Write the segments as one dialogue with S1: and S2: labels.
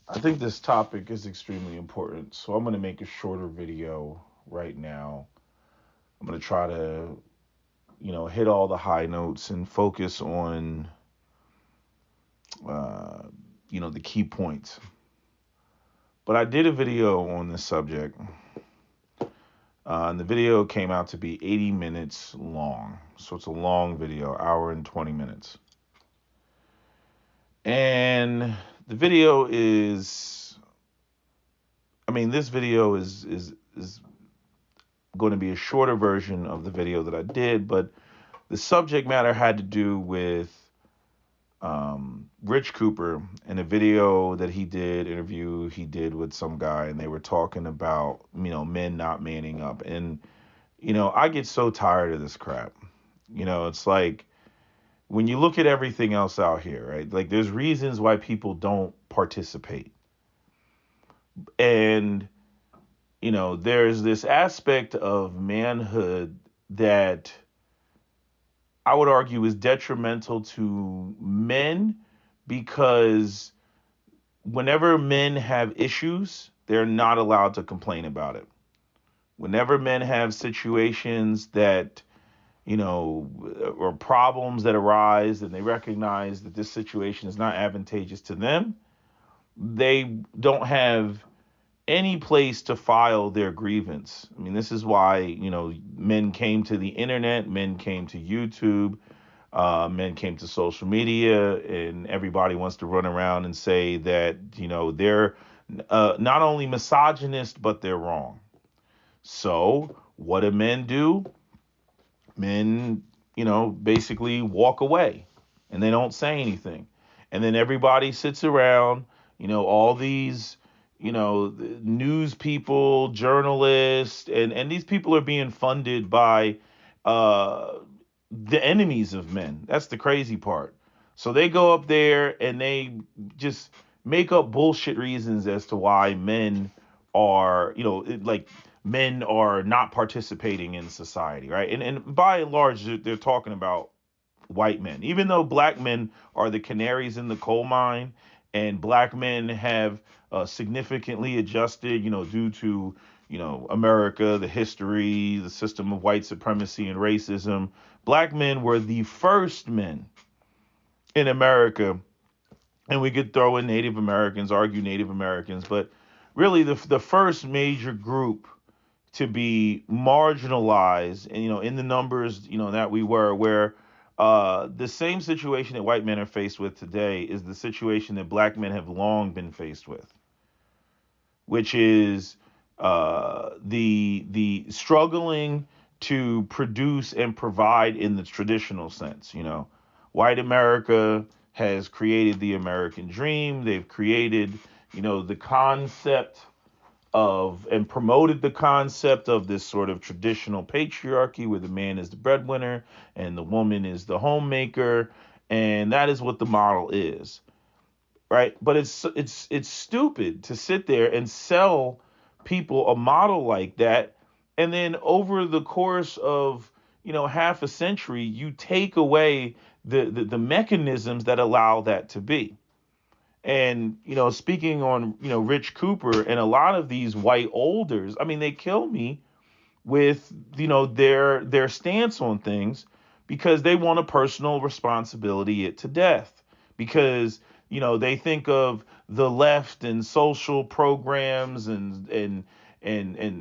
S1: I think this topic is extremely important, so I'm going to make a shorter video right now. I'm going to try to, hit all the high notes and focus on, uh, the key points. But I did a video on this subject, and the video came out to be 80 minutes long. So it's a long video, hour and 20 minutes. And the video is, this video is going to be a shorter version of the video that I did, but the subject matter had to do with Rich Cooper in a video that he did, interview he did with some guy, and they were talking about, men not manning up. And, I get so tired of this crap. It's like when you look at everything else out here, right? Like there's reasons why people don't participate. And, there's this aspect of manhood that I would argue is detrimental to men because whenever men have issues, they're not allowed to complain about it. Whenever men have situations that, or problems that arise and they recognize that this situation is not advantageous to them, they don't have any place to file their grievance. This is why, men came to the internet, men came to YouTube, men came to social media, and everybody wants to run around and say that, they're not only misogynist, but they're wrong. So, what do men do? Men, basically walk away and they don't say anything. And then everybody sits around, all these, news people, journalists, and these people are being funded by uh, the enemies of men. That's the crazy part. So they go up there and they just make up bullshit reasons as to why men are, like men are not participating in society, right? And by and large, they're talking about white men, even though black men are the canaries in the coal mine, and black men have significantly adjusted, due to, America, the history, the system of white supremacy and racism. Black men were the first men in America, and we could throw in Native Americans, argue Native Americans, but really the first major group to be marginalized, and in the numbers, that we were, where the same situation that white men are faced with today is the situation that black men have long been faced with, which is the struggling to produce and provide in the traditional sense. White America has created the American dream. They've created, the concept of, and promoted the concept of, this sort of traditional patriarchy where the man is the breadwinner and the woman is the homemaker, and that is what the model is, right? But it's stupid to sit there and sell people a model like that, and then over the course of, half a century, you take away the mechanisms that allow that to be. And, speaking on, Rich Cooper and a lot of these white olders, they kill me with, their stance on things, because they want a personal responsibility it to death. Because, they think of the left and social programs and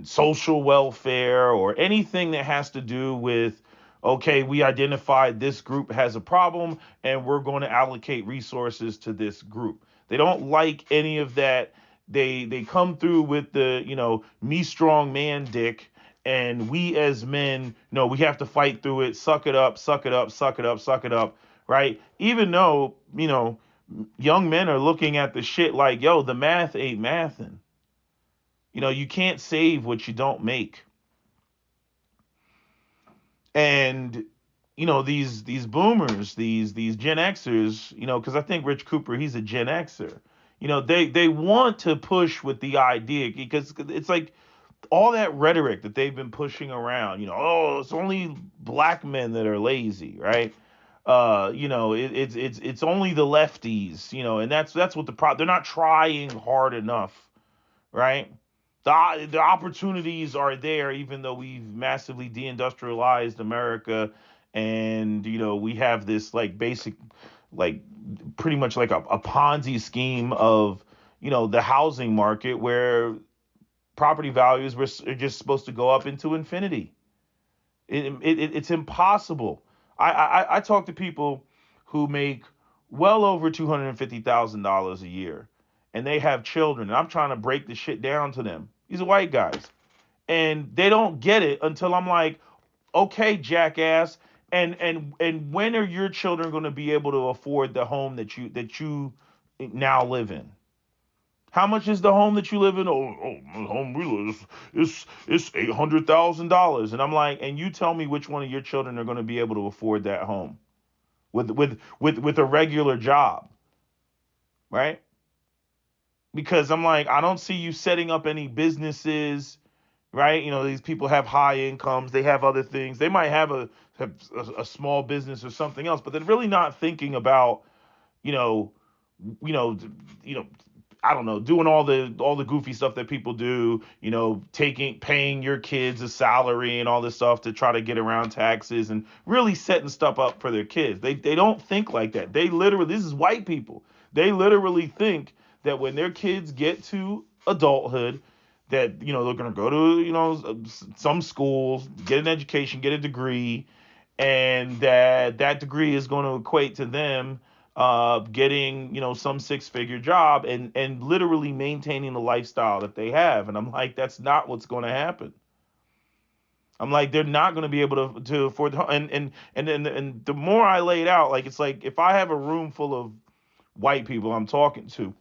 S1: social welfare, or anything that has to do with, okay, we identified this group has a problem and we're going to allocate resources to this group. They don't like any of that. They come through with the, me strong man dick, and we as men, no, we have to fight through it. Suck it up, suck it up, suck it up, suck it up, right? Even though, young men are looking at the shit like, yo, the math ain't mathin'. You can't save what you don't make. And these boomers, these Gen Xers, because I think Rich Cooper, he's a Gen Xer. They want to push with the idea, because it's like all that rhetoric that they've been pushing around. Oh, it's only black men that are lazy, right? It's only the lefties, and that's what the problem. They're not trying hard enough, right? The opportunities are there, even though we've massively deindustrialized America, and we have this like basic, like pretty much like a Ponzi scheme of the housing market where property values are just supposed to go up into infinity. It's impossible. I talk to people who make well over $250,000 a year, and they have children. And I'm trying to break the shit down to them. These are white guys, and they don't get it until I'm like, okay, jackass. And when are your children going to be able to afford the home that you now live in? How much is the home that you live in? The home we live is $800,000, and I'm like, and you tell me which one of your children are going to be able to afford that home with a regular job, right? Because I'm like, I don't see you setting up any businesses, right? These people have high incomes, they have other things, they might have a small business or something else, but they're really not thinking about you know you know, you know, I don't know, doing all the goofy stuff that people do, paying your kids a salary and all this stuff to try to get around taxes and really setting stuff up for their kids. They don't think like that. They literally, this is white people. They literally think that when their kids get to adulthood, that they're going to go to some schools, get an education, get a degree, and that degree is going to equate to them getting some six-figure job and literally maintaining the lifestyle that they have. And I'm like, that's not what's going to happen. I'm like, they're not going to be able to afford and the more I lay it out, like, it's like if I have a room full of white people I'm talking to,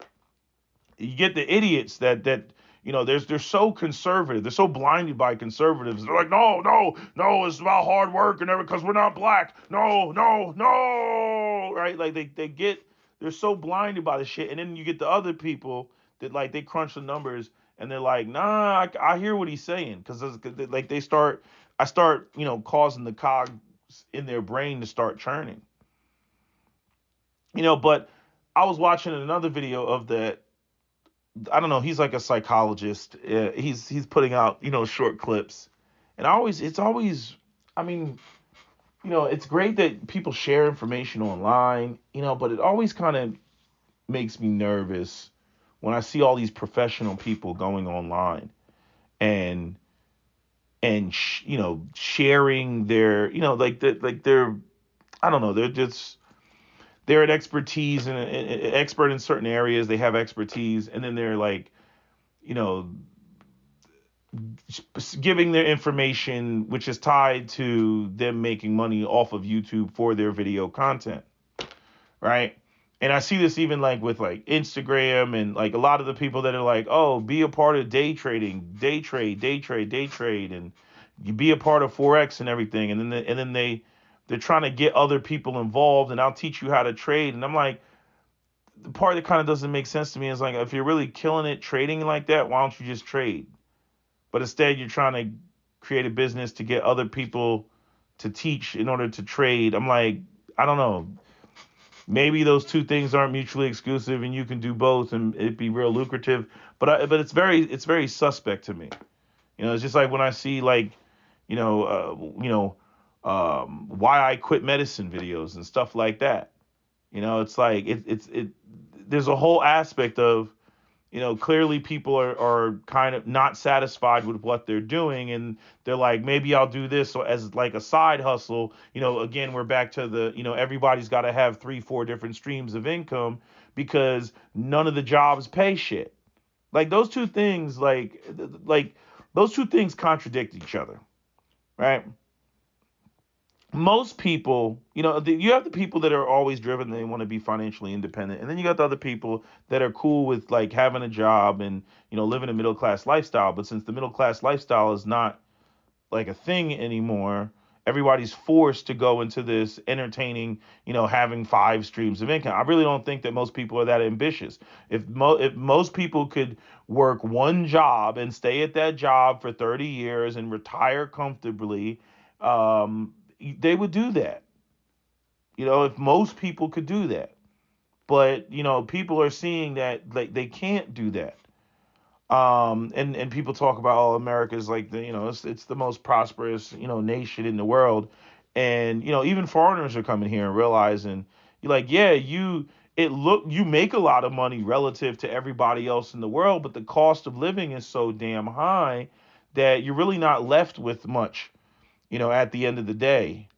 S1: you get the idiots that they're so conservative, they're so blinded by conservatives. They're like, no, no, no, it's about hard work and everything because we're not black. No, no, no, right? Like they're so blinded by the shit, and then you get the other people that like they crunch the numbers and they're like, nah, I hear what he's saying, because like I start causing the cogs in their brain to start churning, but I was watching another video of that. I don't know. He's like a psychologist. He's putting out short clips, and it's always. I mean, it's great that people share information online, but it always kind of makes me nervous when I see all these professional people going online and sharing their like they're, I don't know, they're an expertise and an expert in certain areas. They have expertise, and then they're like you know giving their information, which is tied to them making money off of YouTube for their video content, right? And I see this even like with like Instagram and like a lot of the people that are like, oh, be a part of day trading, day trade, and you be a part of forex and everything, and then they're trying to get other people involved, and I'll teach you how to trade, and I'm like, the part that kind of doesn't make sense to me is like, if you're really killing it trading like that, why don't you just trade? But instead, you're trying to create a business to get other people to teach in order to trade. I'm like, I don't know. Maybe those two things aren't mutually exclusive, and you can do both, and it'd be real lucrative. But it's very suspect to me. It's just like when I see like, why I quit medicine videos and stuff like that. It's like it. There's a whole aspect of clearly people are kind of not satisfied with what they're doing, and they're like, maybe I'll do this so as like a side hustle. Again, we're back to the, everybody's got to have 3-4 different streams of income because none of the jobs pay shit. Like those two things, like those two things contradict each other, right? Most people, you have the people that are always driven, they want to be financially independent. And then you got the other people that are cool with like having a job and, living a middle class lifestyle. But since the middle class lifestyle is not like a thing anymore, everybody's forced to go into this entertaining, having 5 streams of income. I really don't think that most people are that ambitious. If most people could work one job and stay at that job for 30 years and retire comfortably, they would do that. if most people could do that. But, people are seeing that like they can't do that. And people talk about, oh, America's like it's the most prosperous, nation in the world. And, even foreigners are coming here and realizing you're like, yeah, you make a lot of money relative to everybody else in the world, but the cost of living is so damn high that you're really not left with much, at the end of the day,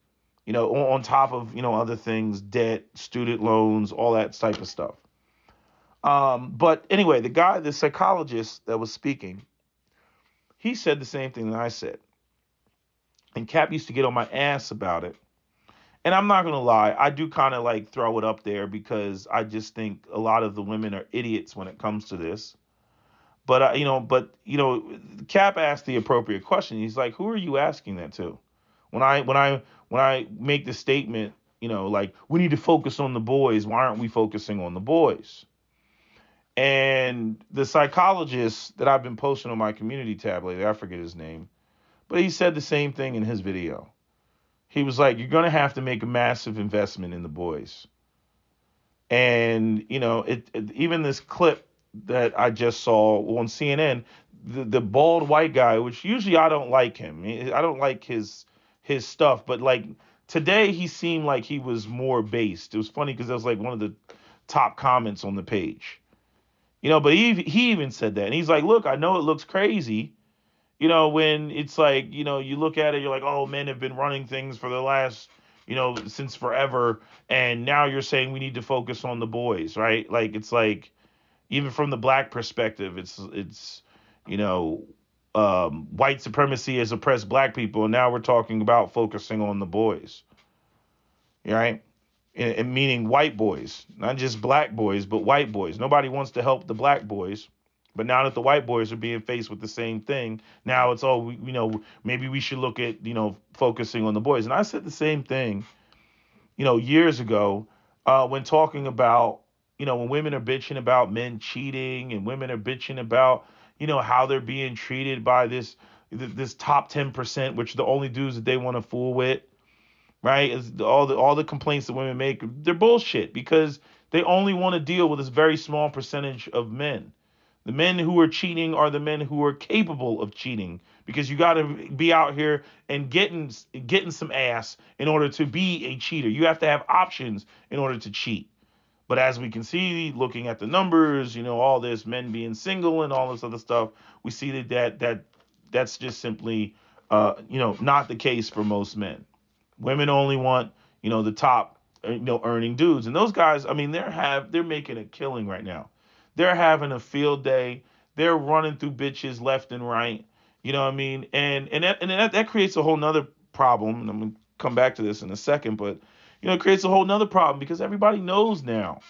S1: on top of, other things, debt, student loans, all that type of stuff. But anyway, the psychologist that was speaking, he said the same thing that I said. And Cap used to get on my ass about it. And I'm not going to lie, I do kind of like throw it up there because I just think a lot of the women are idiots when it comes to this. Cap asked the appropriate question. He's like, "Who are you asking that to?" When I make the statement, like we need to focus on the boys. Why aren't we focusing on the boys? And the psychologist that I've been posting on my community tab lately, I forget his name, but he said the same thing in his video. He was like, you're going to have to make a massive investment in the boys. And, even this clip that I just saw on CNN, the bald white guy, which usually I don't like him. I don't like his stuff. But like today, he seemed like he was more based. It was funny because that was like one of the top comments on the page. But he even said that. And he's like, look, I know it looks crazy, when it's like, you look at it, you're like, oh, men have been running things for the last, since forever. And now you're saying we need to focus on the boys, right? Like, it's like, even from the black perspective, it's, white supremacy has oppressed black people. And now we're talking about focusing on the boys, right? And meaning white boys, not just black boys, but white boys. Nobody wants to help the black boys. But now that the white boys are being faced with the same thing, now it's all, maybe we should look at, focusing on the boys. And I said the same thing, years ago, when talking about, when women are bitching about men cheating and women are bitching about, how they're being treated by this top 10%, which are the only dudes that they want to fool with. Right? All the complaints that women make, they're bullshit because they only want to deal with this very small percentage of men. The men who are cheating are the men who are capable of cheating because you got to be out here and getting some ass in order to be a cheater. You have to have options in order to cheat. But as we can see, looking at the numbers, all this men being single and all this other stuff, we see that's just simply not the case for most men. Women only want, the top, earning dudes. And those guys, I mean, they're making a killing right now. They're having a field day. They're running through bitches left and right. You know what I mean? And that creates a whole nother problem. And I'm gonna come back to this in a second, but it creates a whole nother problem because everybody knows now.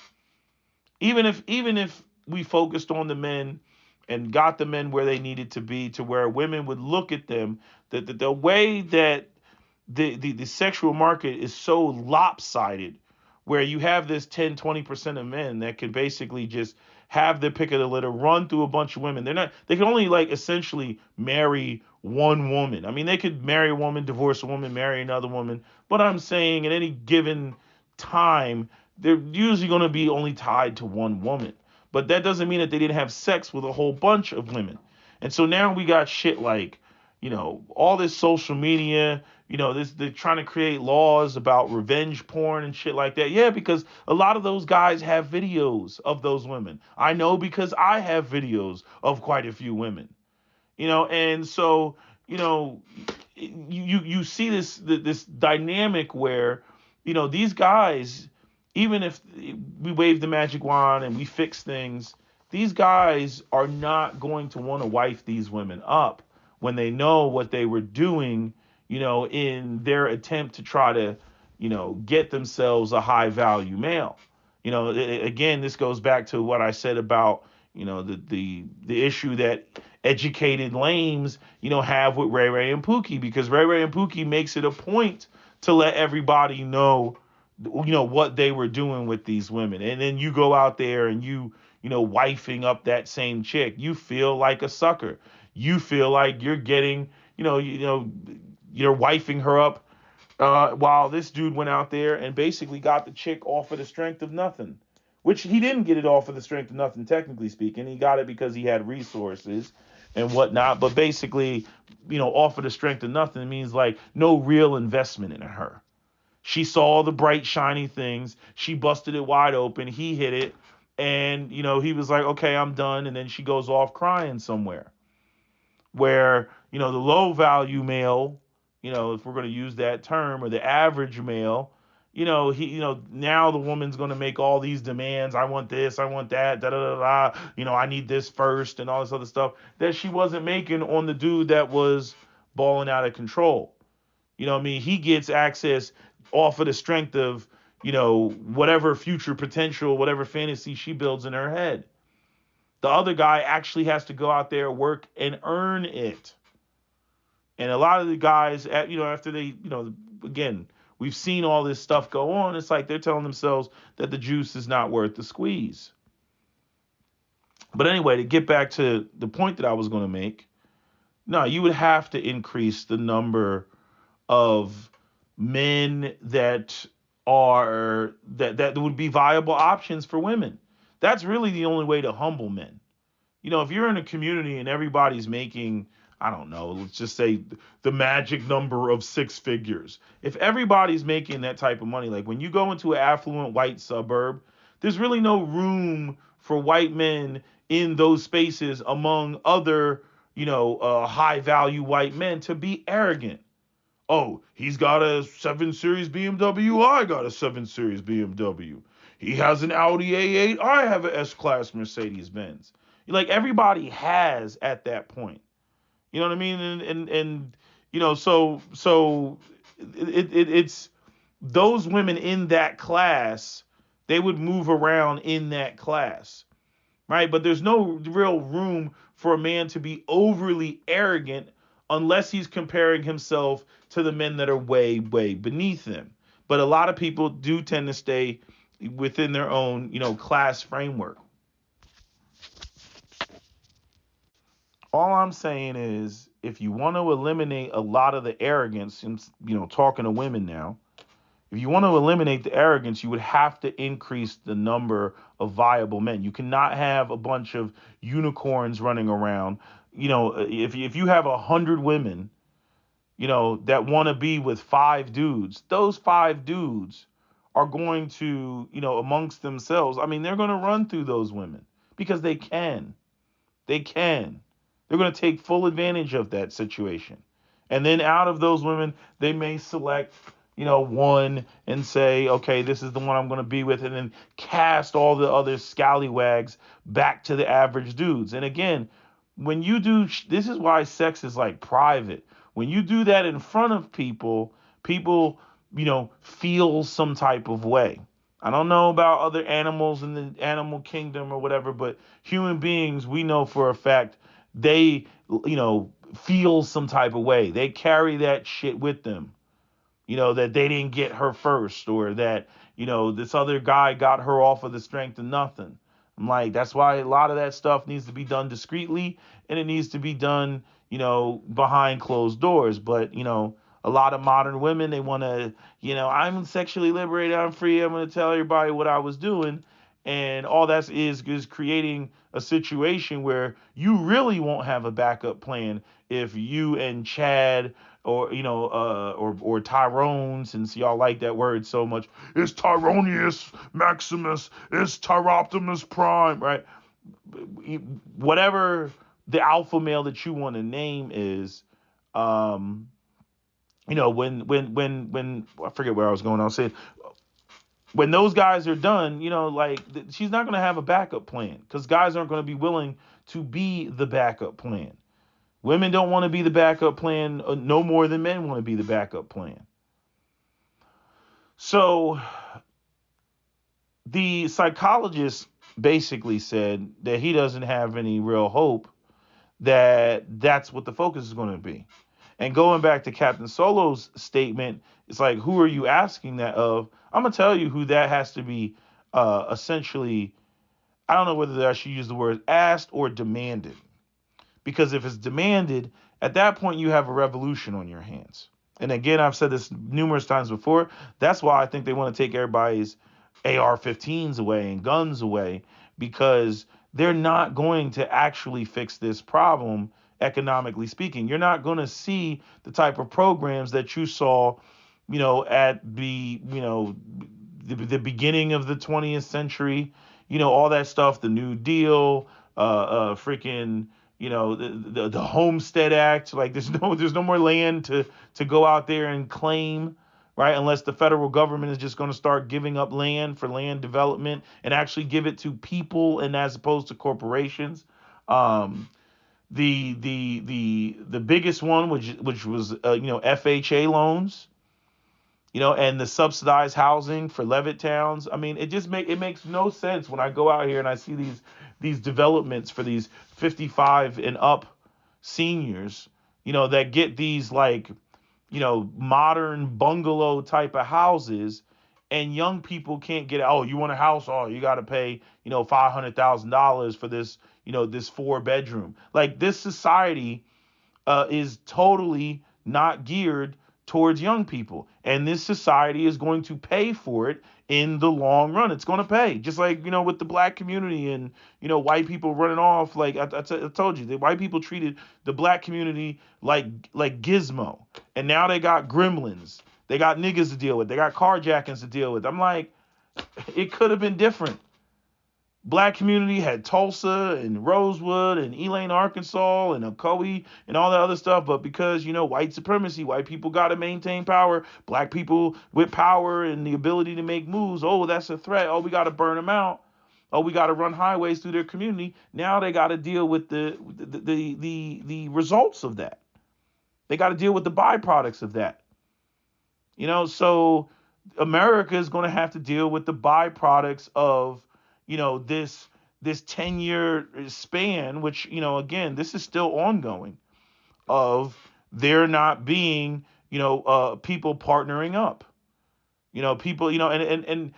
S1: Even if we focused on the men and got the men where they needed to be, to where women would look at them, that the way that the sexual market is so lopsided where you have this 10-20% of men that can basically just have their pick of the litter, run through a bunch of women. They can only like essentially marry one woman. I mean, they could marry a woman, divorce a woman, marry another woman. But I'm saying at any given time, they're usually going to be only tied to one woman. But that doesn't mean that they didn't have sex with a whole bunch of women. And so now we got shit like, all this social media, they're trying to create laws about revenge porn and shit like that. Yeah, because a lot of those guys have videos of those women. I know because I have videos of quite a few women, and so, you see this dynamic where, these guys, even if we wave the magic wand and we fix things, these guys are not going to want to wife these women up when they know what they were doing, in their attempt to try to, get themselves a high value male. Again, this goes back to what I said about, the issue that educated lames, have with Ray Ray and Pookie, because Ray Ray and Pookie makes it a point to let everybody know, what they were doing with these women. And then you go out there and wifing up that same chick. You feel like a sucker. You feel like you're getting, you're wifing her up while this dude went out there and basically got the chick off of the strength of nothing, which he didn't get it off of the strength of nothing, technically speaking. He got it because he had resources and whatnot. But basically, off of the strength of nothing means like no real investment in her. She saw the bright, shiny things. She busted it wide open. He hit it. And, he was like, okay, I'm done. And then she goes off crying somewhere where, the low value male, if we're going to use that term, or the average male, now the woman's going to make all these demands. I want this, I want that, da da da da. I need this first and all this other stuff that she wasn't making on the dude that was balling out of control. You know what I mean? He gets access off of the strength of, whatever future potential, whatever fantasy she builds in her head. The other guy actually has to go out there, work, and earn it. And a lot of the guys, after they, again, we've seen all this stuff go on. It's like they're telling themselves that the juice is not worth the squeeze. But anyway, to get back to the point that I was going to make, no, you would have to increase the number of men that would be viable options for women. That's really the only way to humble men. If you're in a community and everybody's making, I don't know, let's just say the magic number of 6 figures. If everybody's making that type of money, like when you go into an affluent white suburb, there's really no room for white men in those spaces among other, high value white men to be arrogant. Oh, he's got a 7 Series BMW. I got a 7 Series BMW. He has an Audi A8. I have an S-Class Mercedes Benz. Like everybody has at that point. You know what I mean? And so it's those women in that class, they would move around in that class. Right? But there's no real room for a man to be overly arrogant unless he's comparing himself to the men that are way, way beneath him. But a lot of people do tend to stay within their own, class framework. All I'm saying is if you want to eliminate a lot of the arrogance, and, talking to women now, if you want to eliminate the arrogance, you would have to increase the number of viable men. You cannot have a bunch of unicorns running around. If you have 100 women, that want to be with 5 dudes, those 5 dudes are going to, amongst themselves, I mean, they're going to run through those women because they can. They can. They're going to take full advantage of that situation. And then out of those women, they may select, one and say, okay, this is the one I'm going to be with, and then cast all the other scallywags back to the average dudes. And again, when you do, this is why sex is like private. When you do that in front of people, feel some type of way. I don't know about other animals in the animal kingdom or whatever, but human beings, we know for a fact, they, feel some type of way. They carry that shit with them. That they didn't get her first, or that, this other guy got her off of the strength of nothing. I'm like, that's why a lot of that stuff needs to be done discreetly, and it needs to be done, behind closed doors. But, a lot of modern women, they want to, I'm sexually liberated, I'm free, I'm going to tell everybody what I was doing. And all that is creating a situation where you really won't have a backup plan if you and Chad or or Tyrone, since y'all like that word so much, it's Tyronius Maximus, it's Tyroptimus Prime, right? Whatever the alpha male that you want to name is, when I forget where I was going, I was saying when those guys are done, she's not going to have a backup plan because guys aren't going to be willing to be the backup plan. Women don't want to be the backup plan no more than men want to be the backup plan. So the psychologist basically said that he doesn't have any real hope that that's what the focus is going to be. And going back to Captain Solo's statement, it's like, who are you asking that of? I'm going to tell you who that has to be essentially. I don't know whether I should use the word asked or demanded. Because if it's demanded, at that point you have a revolution on your hands. And again, I've said this numerous times before. That's why I think they want to take everybody's AR-15s away and guns away, because they're not going to actually fix this problem economically speaking. You're not going to see the type of programs that you saw, at the beginning of the 20th century, all that stuff, the New Deal, freaking, the Homestead Act. Like there's no more land to go out there and claim, right? Unless the federal government is just going to start giving up land for land development and actually give it to people and as opposed to corporations. Um, the biggest one, which was FHA loans, and the subsidized housing for Levittowns. I mean, it makes no sense when I go out here and I see these developments for these 55 and up seniors, that get these like, modern bungalow type of houses, and young people can't get. Oh, you want a house? Oh, you got to pay, $500,000 for this, this 4 bedroom. Like this society is totally not geared towards young people. And this society is going to pay for it in the long run. It's going to pay. Just like, with the black community and, white people running off. Like I told you, the white people treated the black community like Gizmo. And now they got gremlins. They got niggas to deal with. They got carjackings to deal with. I'm like, it could have been different. Black community had Tulsa and Rosewood and Elaine, Arkansas and Ocoee and all that other stuff. But because, white supremacy, white people got to maintain power. Black people with power and the ability to make moves. Oh, that's a threat. Oh, we got to burn them out. Oh, we got to run highways through their community. Now they got to deal with the results of that. They got to deal with the byproducts of that. So America is going to have to deal with the byproducts of this 10-year span, which, again, this is still ongoing, of there not being, people partnering up, people, and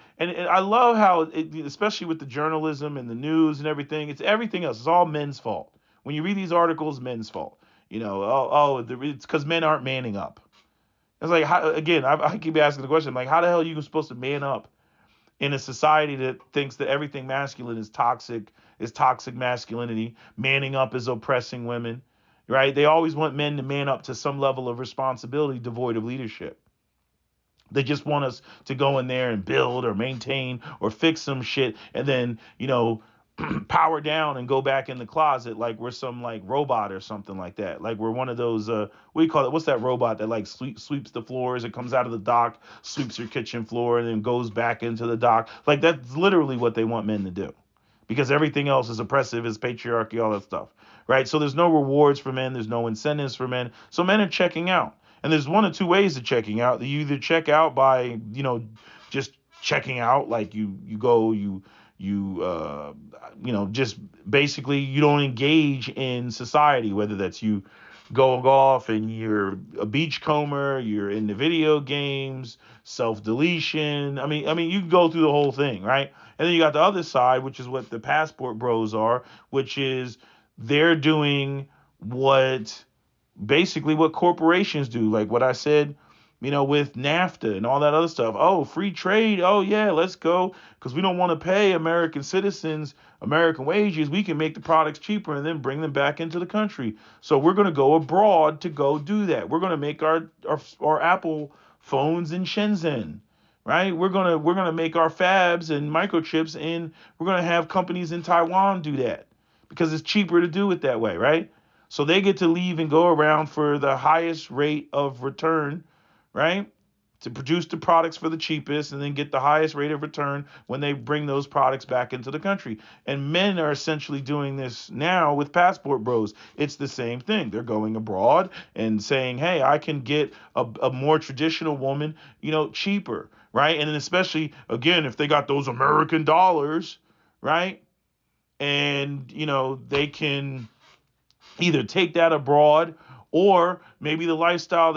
S1: I love how especially with the journalism and the news and everything, it's everything else. It's all men's fault. When you read these articles, men's fault, it's because men aren't manning up. It's like, again, I keep asking the question, like, how the hell are you supposed to man up in a society that thinks that everything masculine is toxic masculinity? Manning up is oppressing women, right? They always want men to man up to some level of responsibility devoid of leadership. They just want us to go in there and build or maintain or fix some shit and then, power down and go back in the closet like we're some like robot or something like that. Like we're one of those what do you call it? What's that robot that like sweeps the floors? It comes out of the dock, sweeps your kitchen floor, and then goes back into the dock. Like that's literally what they want men to do. Because everything else is oppressive, is patriarchy, all that stuff. Right? So there's no rewards for men, there's no incentives for men. So men are checking out. And there's one of two ways of checking out. You either check out by, just checking out, like you go, just basically you don't engage in society, whether that's you going off and you're a beachcomber, you're in the video games, self-deletion. I mean, you can go through the whole thing, right? And then you got the other side, which is what the passport bros are, which is they're doing what corporations do, like what I said, with NAFTA and all that other stuff. Oh, free trade. Oh, yeah, let's go. Because we don't want to pay American citizens American wages. We can make the products cheaper and then bring them back into the country. So we're going to go abroad to go do that. We're going to make our Apple phones in Shenzhen, right? We're gonna make our fabs and microchips, and we're going to have companies in Taiwan do that because it's cheaper to do it that way, right? So they get to leave and go around for the highest rate of return, right? To produce the products for the cheapest and then get the highest rate of return when they bring those products back into the country. And men are essentially doing this now with passport bros. It's the same thing. They're going abroad and saying, hey, I can get a more traditional woman, cheaper, right? And then especially, again, if they got those American dollars, right? And, they can either take that abroad, or maybe the lifestyle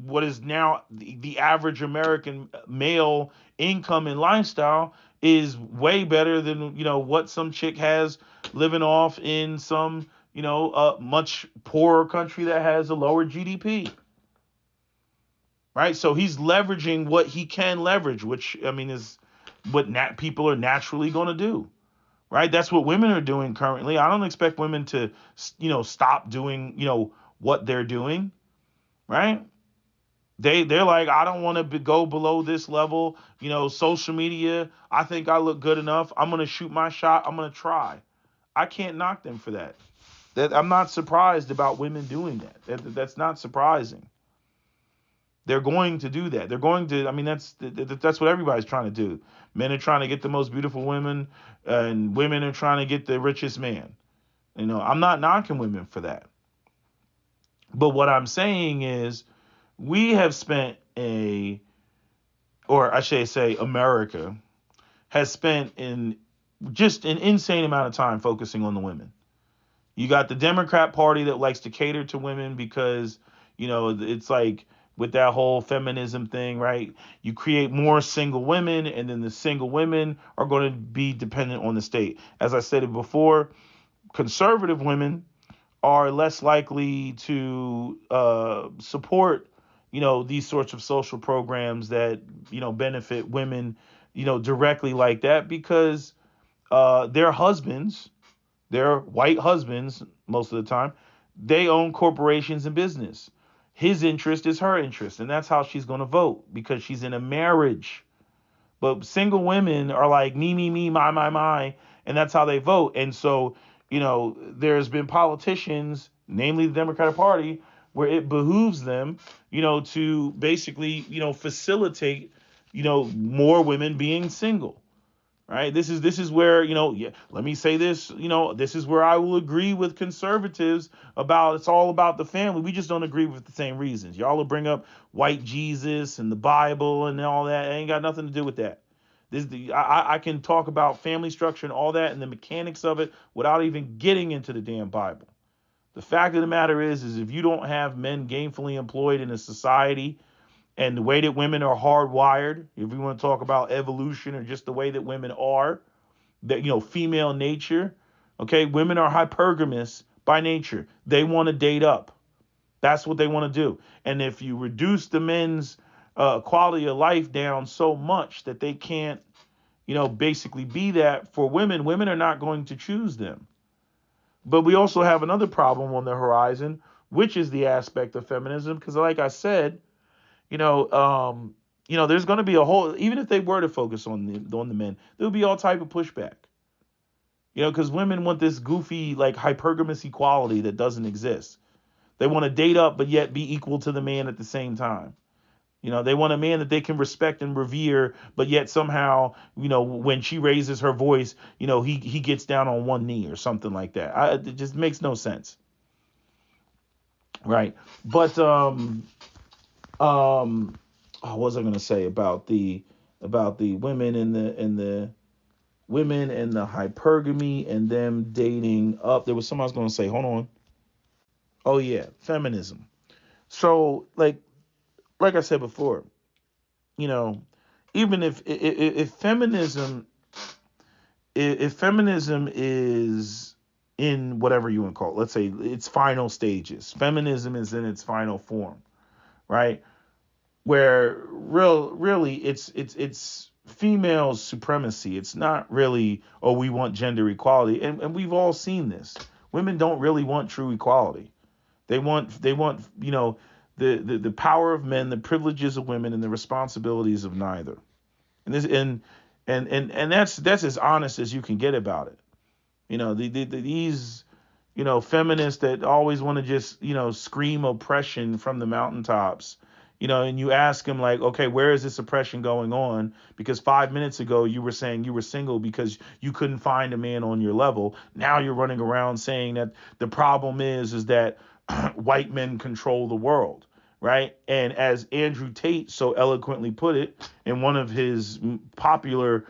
S1: what is now the average American male income and lifestyle is way better than what some chick has living off in some much poorer country that has a lower GDP. right? So he's leveraging what he can leverage, which I mean is what people are naturally going to do, right? That's what women are doing currently. I don't expect women to, stop doing, what they're doing, right? They're like, I don't want to go below this level. Social media. I think I look good enough. I'm gonna shoot my shot. I'm gonna try. I can't knock them for that. That I'm not surprised about women doing that. That's not surprising. They're going to do that. They're going to. I mean, that's what everybody's trying to do. Men are trying to get the most beautiful women, and women are trying to get the richest man. I'm not knocking women for that. But what I'm saying is, we have spent or I should say, America has spent in just an insane amount of time focusing on the women. You got the Democrat Party that likes to cater to women because, it's like with that whole feminism thing, right? You create more single women, and then the single women are going to be dependent on the state. As I said it before, conservative women are less likely to support, these sorts of social programs that, benefit women, directly like that because their husbands, their white husbands, most of the time, they own corporations and business. His interest is her interest, and that's how she's going to vote because she's in a marriage. But single women are like me, my, and that's how they vote. And so, there's been politicians, namely the Democratic Party, where it behooves them, to basically, facilitate, more women being single. Right. This is where, yeah, let me say this, this is where I will agree with conservatives about it's all about the family. We just don't agree with the same reasons. Y'all will bring up white Jesus and the Bible and all that. It ain't got nothing to do with that. I can talk about family structure and all that and the mechanics of it without even getting into the damn Bible. The fact of the matter is if you don't have men gainfully employed in a society and the way that women are hardwired, if we want to talk about evolution or just the way that women are, that, female nature, okay, women are hypergamous by nature. They want to date up. That's what they want to do. And if you reduce the men's quality of life down so much that they can't, basically be that for women, women are not going to choose them. But we also have another problem on the horizon, which is the aspect of feminism. Because like I said, there's going to be a whole, even if they were to focus on the men, there would be all type of pushback. Because women want this goofy like hypergamous equality that doesn't exist. They want to date up, but yet be equal to the man at the same time. They want a man that they can respect and revere, but yet somehow, when she raises her voice, he gets down on one knee or something like that. It just makes no sense, right? But what was I gonna say about the women and the women and the hypergamy and them dating up? There was something I was gonna say. Hold on. Oh yeah, feminism. So like I said before, you know, even if feminism if feminism is in whatever you want to call it, let's say its final stages, feminism is in its final form, right? Where really it's female supremacy. It's not really, oh, we want gender equality, and we've all seen this. Women don't really want true equality. They want the power of men, the privileges of women, and the responsibilities of neither. And this and that's as honest as you can get about it. These feminists that always want to just scream oppression from the mountaintops. And you ask them like, okay, where is this oppression going on? Because 5 minutes ago you were saying you were single because you couldn't find a man on your level. Now you're running around saying that the problem is that white men control the world, right? And as Andrew Tate so eloquently put it in one of his popular,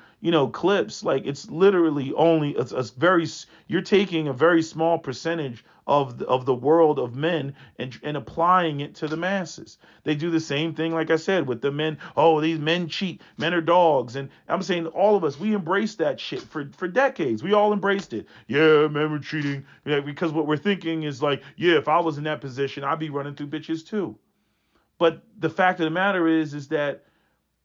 S1: clips, like it's literally only a very, you're taking a very small percentage of the world of men and applying it to the masses. They do the same thing, like I said, with the men. Oh, these men cheat. Men are dogs. And I'm saying all of us, we embraced that shit for decades. We all embraced it. Yeah, men were cheating. Because what we're thinking is like, yeah, if I was in that position, I'd be running through bitches too. But the fact of the matter is that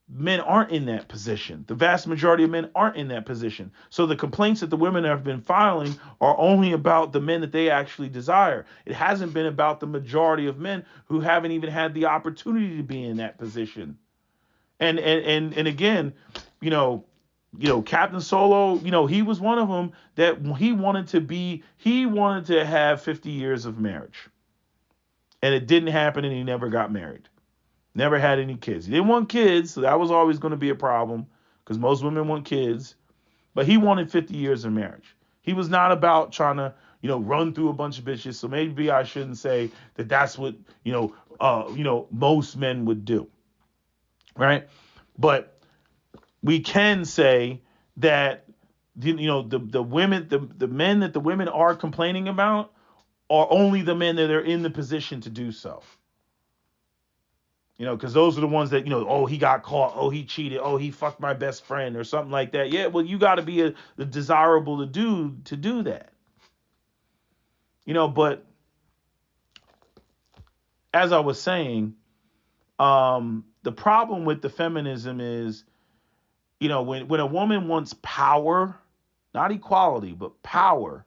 S1: men aren't in that position. The vast majority of men aren't in that position. So the complaints that the women have been filing are only about the men that they actually desire. It hasn't been about the majority of men who haven't even had the opportunity to be in that position. And again, you know, Captain Solo, he was one of them that he wanted to have 50 years of marriage. And it didn't happen and he never got married. Never had any kids. He didn't want kids, so that was always going to be a problem because most women want kids. But he wanted 50 years of marriage. He was not about trying to, run through a bunch of bitches. So maybe I shouldn't say that that's what, most men would do. Right? But we can say that the women, the men that the women are complaining about are only the men that are in the position to do so. Because those are the ones that, oh, he got caught. Oh, he cheated. Oh, he fucked my best friend or something like that. Yeah, well, you got to be the desirable to do that. But as I was saying, the problem with the feminism is, when a woman wants power, not equality, but power,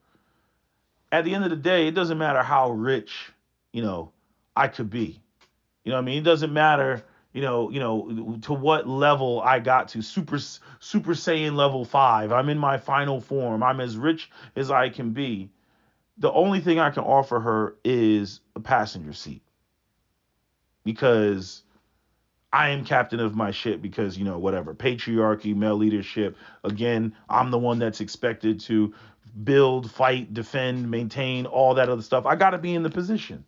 S1: at the end of the day, it doesn't matter how rich, I could be. You know what I mean? It doesn't matter, to what level I got to. Super Saiyan level 5. I'm in my final form. I'm as rich as I can be. The only thing I can offer her is a passenger seat. Because I am captain of my ship because, whatever. Patriarchy, male leadership. Again, I'm the one that's expected to build, fight, defend, maintain, all that other stuff. I got to be in the position.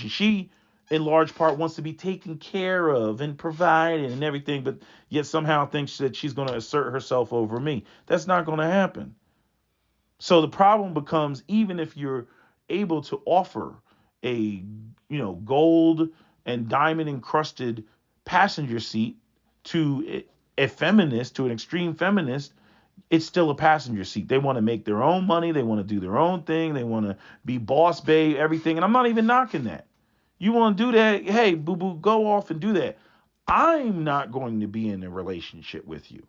S1: She, in large part, wants to be taken care of and provided and everything, but yet somehow thinks that she's going to assert herself over me. That's not going to happen. So the problem becomes, even if you're able to offer a, gold and diamond encrusted passenger seat to a feminist, to an extreme feminist, it's still a passenger seat. They want to make their own money. They want to do their own thing. They want to be boss babe, everything. And I'm not even knocking that. You want to do that? Hey, boo boo, go off and do that. I'm not going to be in a relationship with you.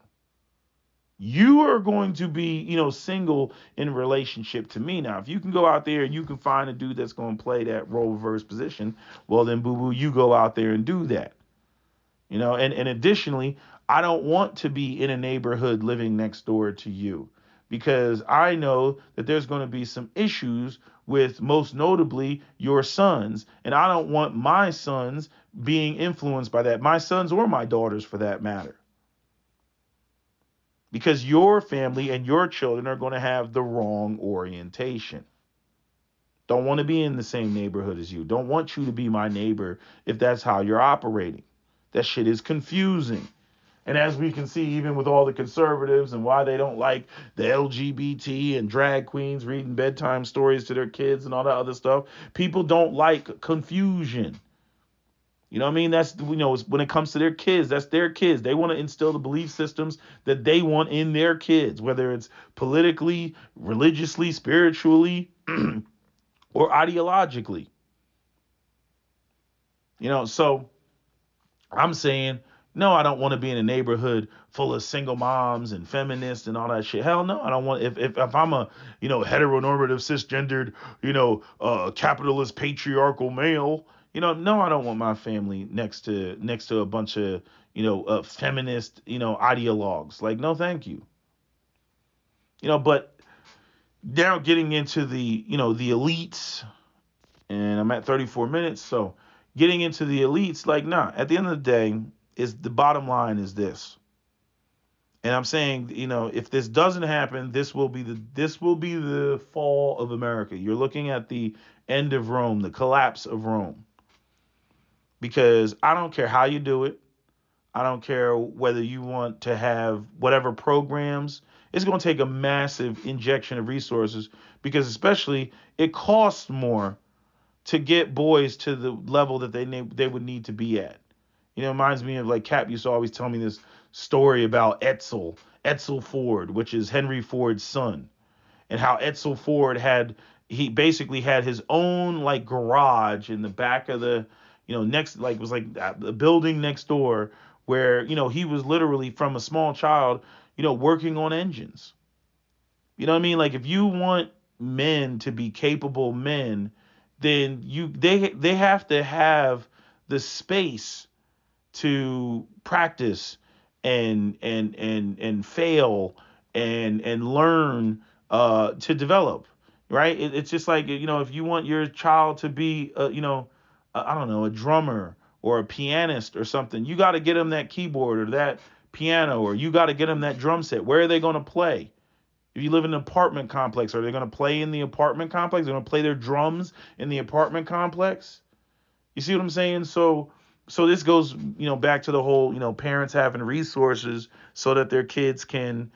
S1: You are going to be, single in relationship to me. Now, if you can go out there and you can find a dude that's going to play that role reverse position, well, then boo boo, you go out there and do that. And additionally, I don't want to be in a neighborhood living next door to you because I know that there's going to be some issues with, most notably, your sons. And I don't want my sons being influenced by that, my sons or my daughters for that matter. Because your family and your children are going to have the wrong orientation. Don't want to be in the same neighborhood as you. Don't want you to be my neighbor if that's how you're operating. That shit is confusing. And as we can see, even with all the conservatives and why they don't like the LGBT and drag queens reading bedtime stories to their kids and all that other stuff, people don't like confusion. You know what I mean? That's, when it comes to their kids, that's their kids. They want to instill the belief systems that they want in their kids, whether it's politically, religiously, spiritually, or ideologically. So I'm saying, no, I don't want to be in a neighborhood full of single moms and feminists and all that shit. Hell no, I don't want. If I'm a heteronormative cisgendered capitalist patriarchal male, no, I don't want my family next to a bunch of feminist ideologues. Like, no, thank you. But now getting into the the elites, and I'm at 34 minutes, so getting into the elites, like, nah. At the end of the day, is the bottom line is this. And I'm saying, if this doesn't happen, this will be the fall of America. You're looking at the end of Rome, the collapse of Rome. Because I don't care how you do it. I don't care whether you want to have whatever programs. It's going to take a massive injection of resources because especially it costs more to get boys to the level that they would need to be at. It reminds me of, like, Cap used to always tell me this story about Edsel Ford, which is Henry Ford's son, and how Edsel Ford had he basically had his own like garage in the back of the, next, like, it was like the building next door, where, he was literally from a small child, working on engines. You know what I mean? Like, if you want men to be capable men, then they have to have the space to practice and fail and learn, to develop, right? It's just like, if you want your child to be, I don't know, a drummer or a pianist or something, you got to get them that keyboard or that piano, or you got to get them that drum set. Where are they going to play? If you live in an apartment complex, are they going to play in the apartment complex? They're going to play their drums in the apartment complex? You see what I'm saying? So this goes, back to the whole, parents having resources so that their kids can,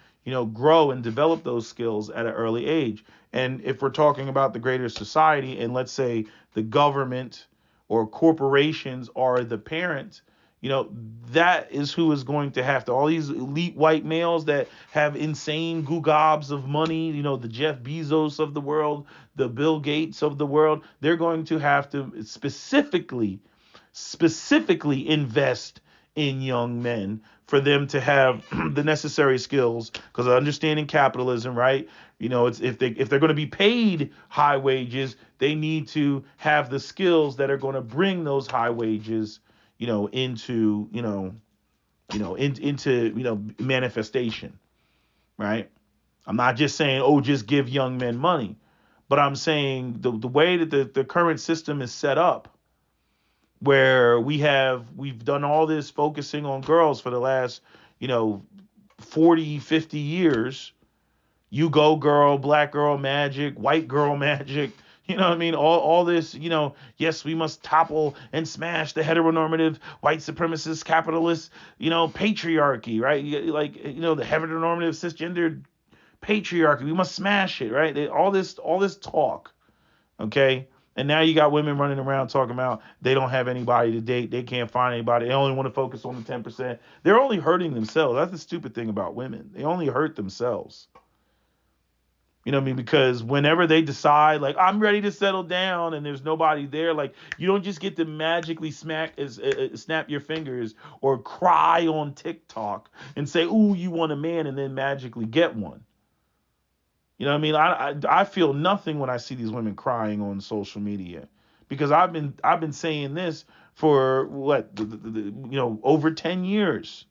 S1: grow and develop those skills at an early age. And if we're talking about the greater society, and let's say the government or corporations are the parents, you know, that is who is going to have to, all these elite white males that have insane gugobs of money, the Jeff Bezos of the world, the Bill Gates of the world, they're going to have to specifically invest in young men for them to have the necessary skills, because understanding capitalism, right? It's, if they're going to be paid high wages, they need to have the skills that are going to bring those high wages, into, into manifestation, right? I'm not just saying, oh, just give young men money, but I'm saying the way that the current system is set up, where we've done all this focusing on girls for the last, you know 40, 50 years. You go girl, black girl magic, white girl magic, you know what I mean? All this, yes, we must topple and smash the heteronormative white supremacist capitalist, patriarchy, right? Like, the heteronormative cisgendered patriarchy, we must smash it, right? All this talk. Okay. And now you got women running around talking about they don't have anybody to date. They can't find anybody. They only want to focus on the 10%. They're only hurting themselves. That's the stupid thing about women. They only hurt themselves. You know what I mean? Because whenever they decide, like, I'm ready to settle down and there's nobody there, like, you don't just get to magically snap your fingers or cry on TikTok and say, ooh, you want a man, and then magically get one. You know what I mean? I feel nothing when I see these women crying on social media, because I've been saying this for what, over 10 years.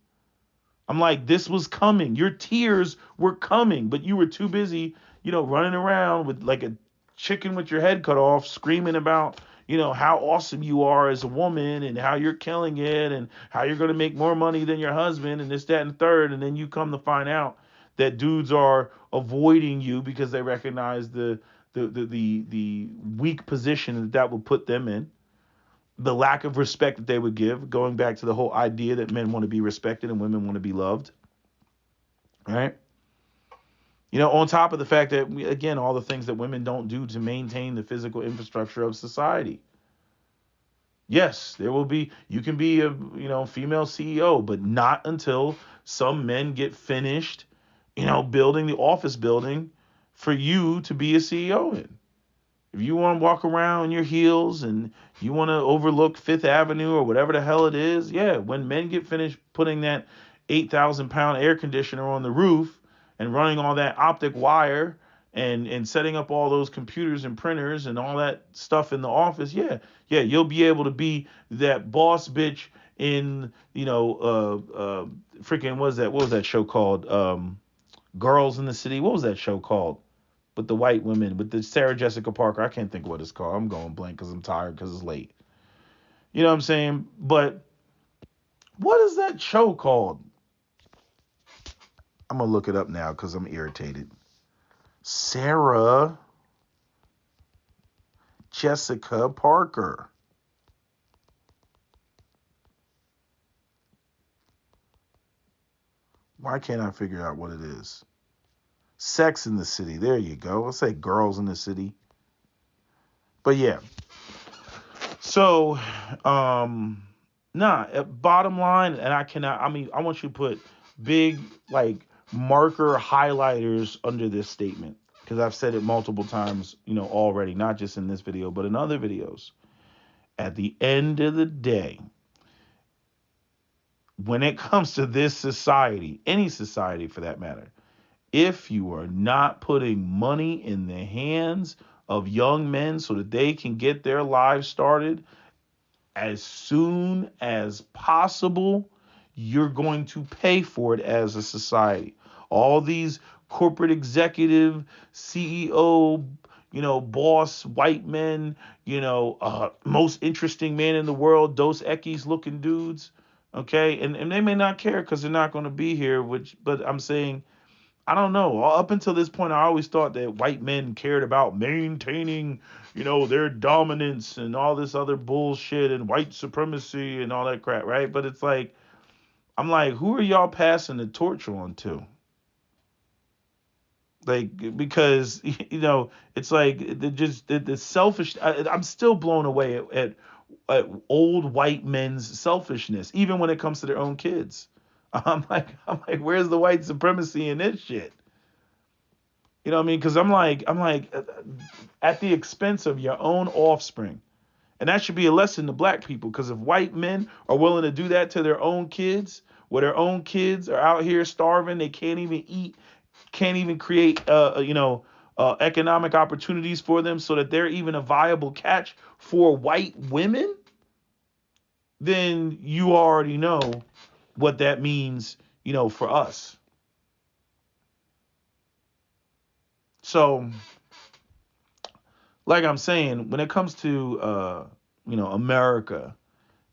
S1: I'm like, this was coming. Your tears were coming, but you were too busy, running around with like a chicken with your head cut off, screaming about, how awesome you are as a woman and how you're killing it and how you're going to make more money than your husband and this, that, and third. And then you come to find out that dudes are avoiding you because they recognize the weak position that would put them in, the lack of respect that they would give, going back to the whole idea that men want to be respected and women want to be loved, right? On top of the fact that, again, all the things that women don't do to maintain the physical infrastructure of society. Yes, there will be, you can be a, female CEO, but not until some men get finished, building the office building for you to be a CEO in. If you want to walk around in your heels and you want to overlook Fifth Avenue or whatever the hell it is, yeah, when men get finished putting that 8,000-pound air conditioner on the roof and running all that optic wire and setting up all those computers and printers and all that stuff in the office, yeah, you'll be able to be that boss bitch in, freaking, what was that show called? Girls in the City. What was that show called? With the white women, with the Sarah Jessica Parker. I can't think of what it's called. I'm going blank because I'm tired because it's late. You know what I'm saying? But what is that show called? I'm going to look it up now because I'm irritated. Sarah Jessica Parker. Why can't I figure out what it is? Sex in the City. There you go. Let's say Girls in the City. But yeah. So, bottom line, and I want you to put big, like, marker highlighters under this statement. because I've said it multiple times, already, not just in this video, but in other videos. At the end of the day, when it comes to this society, any society for that matter, if you are not putting money in the hands of young men so that they can get their lives started as soon as possible, you're going to pay for it as a society. All these corporate executive, CEO, boss, white men, most interesting man in the world, Dos Equis looking dudes. Okay. And they may not care because they're not going to be here, but I'm saying, I don't know. Up until this point, I always thought that white men cared about maintaining, their dominance and all this other bullshit and white supremacy and all that crap, right? But it's like, I'm like, who are y'all passing the torch on to? Like, because it's like the selfish. I'm still blown away at old white men's selfishness, even when it comes to their own kids. I'm like, where's the white supremacy in this shit? You know what I mean? Because I'm like, at the expense of your own offspring. And that should be a lesson to black people. Because if white men are willing to do that to their own kids, where their own kids are out here starving, they can't even eat, can't even create, economic opportunities for them so that they're even a viable catch for white women, then you already know what that means, for us. So, like I'm saying, when it comes to America,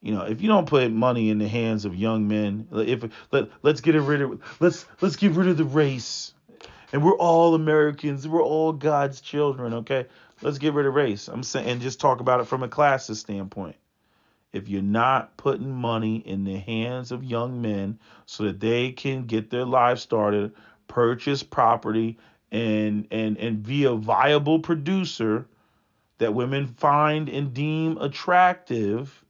S1: if you don't put money in the hands of young men, let's get rid of let's get rid of the race, and we're all Americans, we're all God's children, okay? Let's get rid of race. I'm saying, and just talk about it from a classist standpoint. If you're not putting money in the hands of young men so that they can get their lives started, purchase property, and be a viable producer that women find and deem attractive,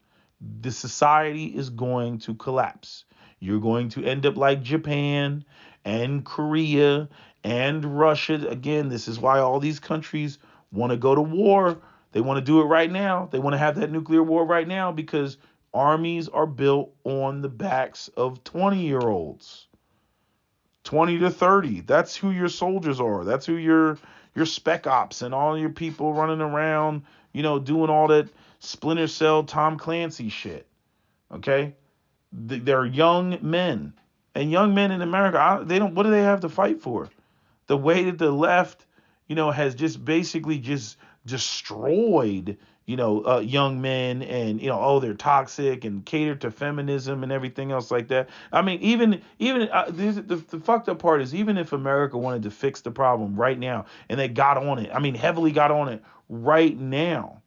S1: the society is going to collapse. You're going to end up like Japan and Korea and Russia. Again, this is why all these countries want to go to war. They want to do it right now. They want to have that nuclear war right now because armies are built on the backs of 20-year-olds. 20 to 30. That's who your soldiers are. That's who your spec ops and all your people running around, doing all that Splinter Cell Tom Clancy shit. Okay? They're young men. And young men in America, they don't what do they have to fight for? The way that the left, has just basically just destroyed, young men, and they're toxic and cater to feminism and everything else like that. I mean, even the fucked up part is, even if America wanted to fix the problem right now and they got on it, I mean, heavily got on it right now,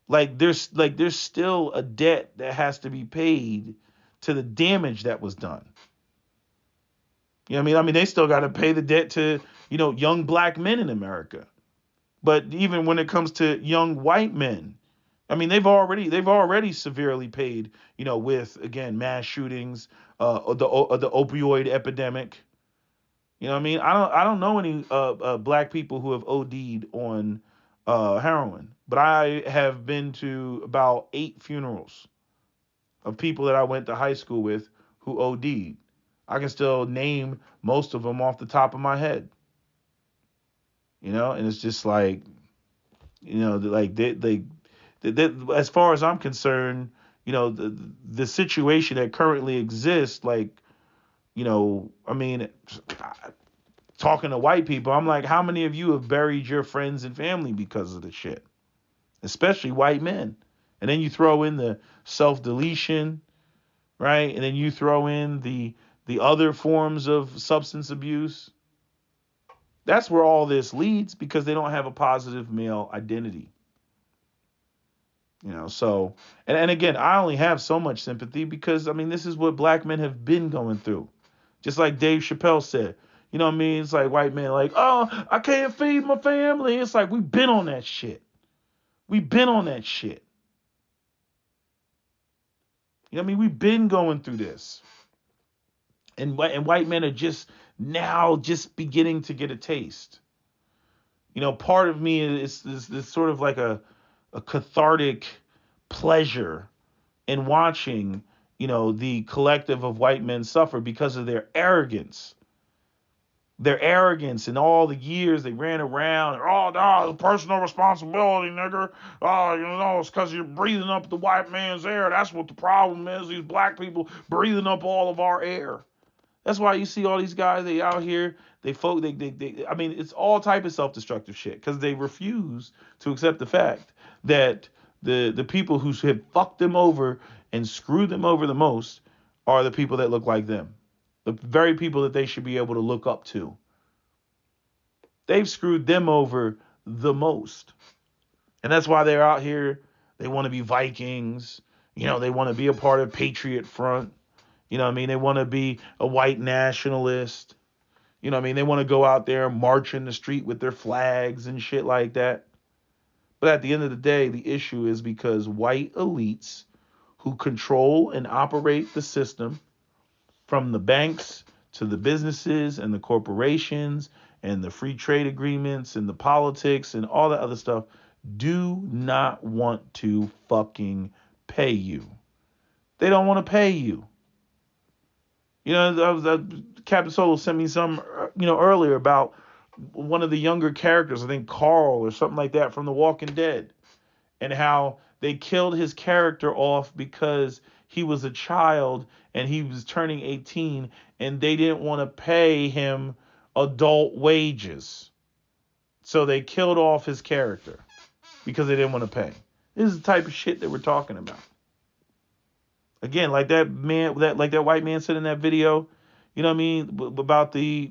S1: there's still a debt that has to be paid to the damage that was done. You know what I mean? I mean, they still got to pay the debt to, young black men in America. But even when it comes to young white men, I mean, they've already severely paid, with, again, mass shootings, the opioid epidemic. You know what I mean? I don't know any black people who have OD'd on heroin, but I have been to about 8 funerals of people that I went to high school with who OD'd. I can still name most of them off the top of my head. And it's just like, like as far as I'm concerned, the situation that currently exists, like, I mean, talking to white people, I'm like, how many of you have buried your friends and family because of the shit? Especially white men. And then you throw in the self-deletion, right? And then you throw in the other forms of substance abuse. That's where all this leads, because they don't have a positive male identity. So, and again, I only have so much sympathy because, I mean, this is what black men have been going through. Just like Dave Chappelle said, you know what I mean? It's like white men like, oh, I can't feed my family. It's like, we've been on that shit. We've been on that shit. You know what I mean? We've been going through this. And white men are just now just beginning to get a taste. part of me is sort of like a cathartic pleasure in watching, the collective of white men suffer because of their arrogance. Their arrogance and all the years they ran around. Oh, no, personal responsibility, nigger. Oh, it's because you're breathing up the white man's air. That's what the problem is. These black people breathing up all of our air. That's why you see all these guys, they out here, I mean, it's all type of self-destructive shit because they refuse to accept the fact that the people who have fucked them over and screwed them over the most are the people that look like them. The very people that they should be able to look up to. They've screwed them over the most. And that's why they're out here. They want to be Vikings. They want to be a part of Patriot Front. You know what I mean? They want to be a white nationalist. You know what I mean? They want to go out there and march in the street with their flags and shit like that. But at the end of the day, the issue is because white elites who control and operate the system, from the banks to the businesses and the corporations and the free trade agreements and the politics and all that other stuff, do not want to fucking pay you. They don't want to pay you. Captain Solo sent me some, earlier about one of the younger characters, I think Carl or something like that from The Walking Dead, and how they killed his character off because he was a child and he was turning 18 and they didn't want to pay him adult wages. So they killed off his character because they didn't want to pay. This is the type of shit that we're talking about. Again, like that white man said in that video, you know what I mean, about the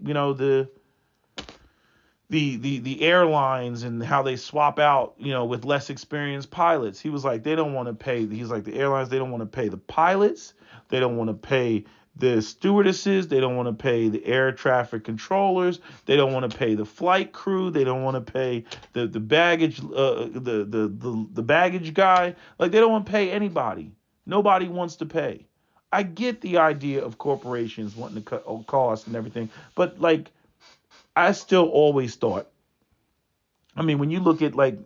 S1: airlines and how they swap out, with less experienced pilots. He was like, they don't want to pay. He's like, the airlines, they don't want to pay the pilots. They don't want to pay the stewardesses. They don't want to pay the air traffic controllers. They don't want to pay the flight crew. They don't want to pay the baggage, the baggage guy. Like, they don't want to pay anybody. Nobody wants to pay. I get the idea of corporations wanting to cut costs and everything, but like, I still always thought, I mean, when you look at like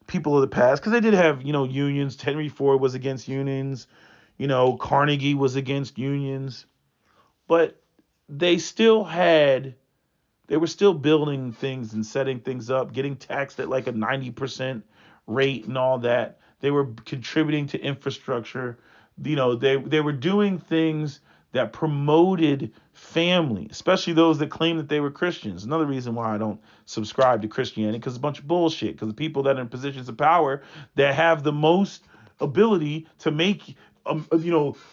S1: people of the past, because they did have, unions. Henry Ford was against unions. Carnegie was against unions. But they were still building things and setting things up, getting taxed at like a 90% rate and all that. They were contributing to infrastructure. They were doing things that promoted family, especially those that claim that they were Christians. Another reason why I don't subscribe to Christianity, because it's a bunch of bullshit. Because the people that are in positions of power that have the most ability to make,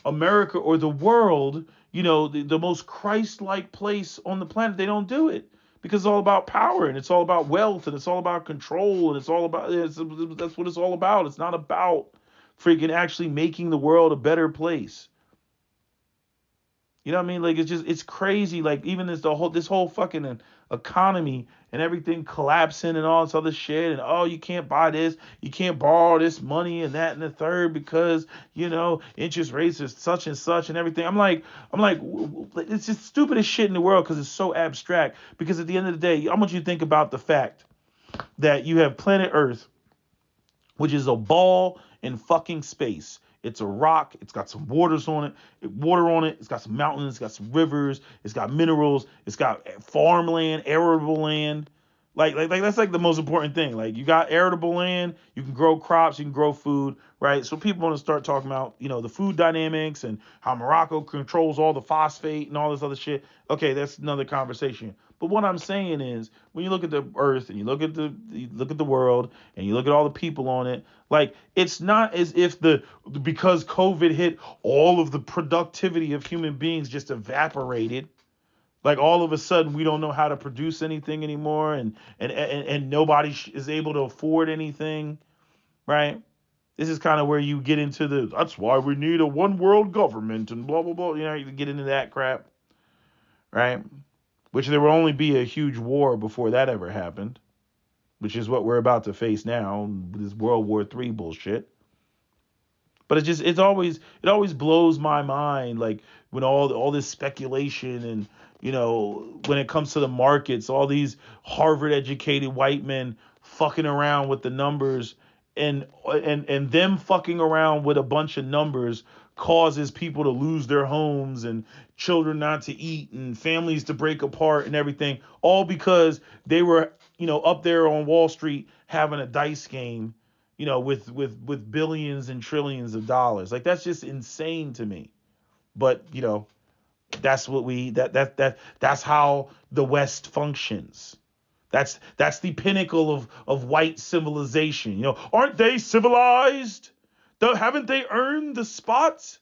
S1: America or the world, the most Christ-like place on the planet, they don't do it. Because it's all about power and it's all about wealth and it's all about control and that's what it's all about. It's not about freaking actually making the world a better place. You know what I mean? Like, it's crazy. Like, even this whole fucking economy and everything collapsing and all this other shit. And, oh, you can't buy this, you can't borrow this money and that and the third because, interest rates are such and such and everything. I'm like, it's just stupidest shit in the world because it's so abstract. Because at the end of the day, I want you to think about the fact that you have planet Earth, which is a ball in fucking space. It's a rock. It's got some water on it. It's got some mountains. It's got some rivers. It's got minerals. It's got farmland, arable land. Like that's like the most important thing. Like, you got arable land. You can grow crops. You can grow food, right? So people want to start talking about, the food dynamics and how Morocco controls all the phosphate and all this other shit. Okay, that's another conversation. But what I'm saying is, when you look at the earth and you look at the world and you look at all the people on it, like, it's not as if because COVID hit, all of the productivity of human beings just evaporated. Like, all of a sudden we don't know how to produce anything anymore, and nobody is able to afford anything, right? This is kind of where you get into that's why we need a one world government and blah blah blah. You get into that crap, right? Which there will only be a huge war before that ever happened, which is what we're about to face now, this World War III bullshit. But it always blows my mind, like, when all this speculation and when it comes to the markets, all these Harvard educated white men fucking around with the numbers, and them fucking around with a bunch of numbers causes people to lose their homes and children not to eat and families to break apart and everything, all because they were, up there on Wall Street having a dice game, with billions and trillions of dollars. Like, that's just insane to me. But, that's what that's how the West functions. That's the pinnacle of white civilization. Aren't they civilized? Haven't they earned the spot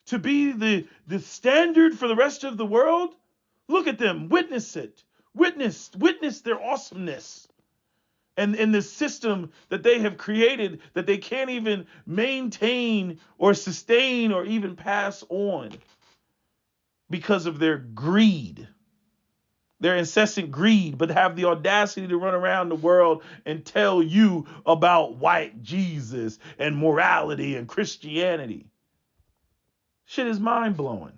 S1: to be the standard for the rest of the world? Look at them, witness it. Witness their awesomeness. And in this system that they have created that they can't even maintain or sustain or even pass on because of their greed, their incessant greed, but have the audacity to run around the world and tell you about white Jesus and morality and Christianity. Shit is mind blowing.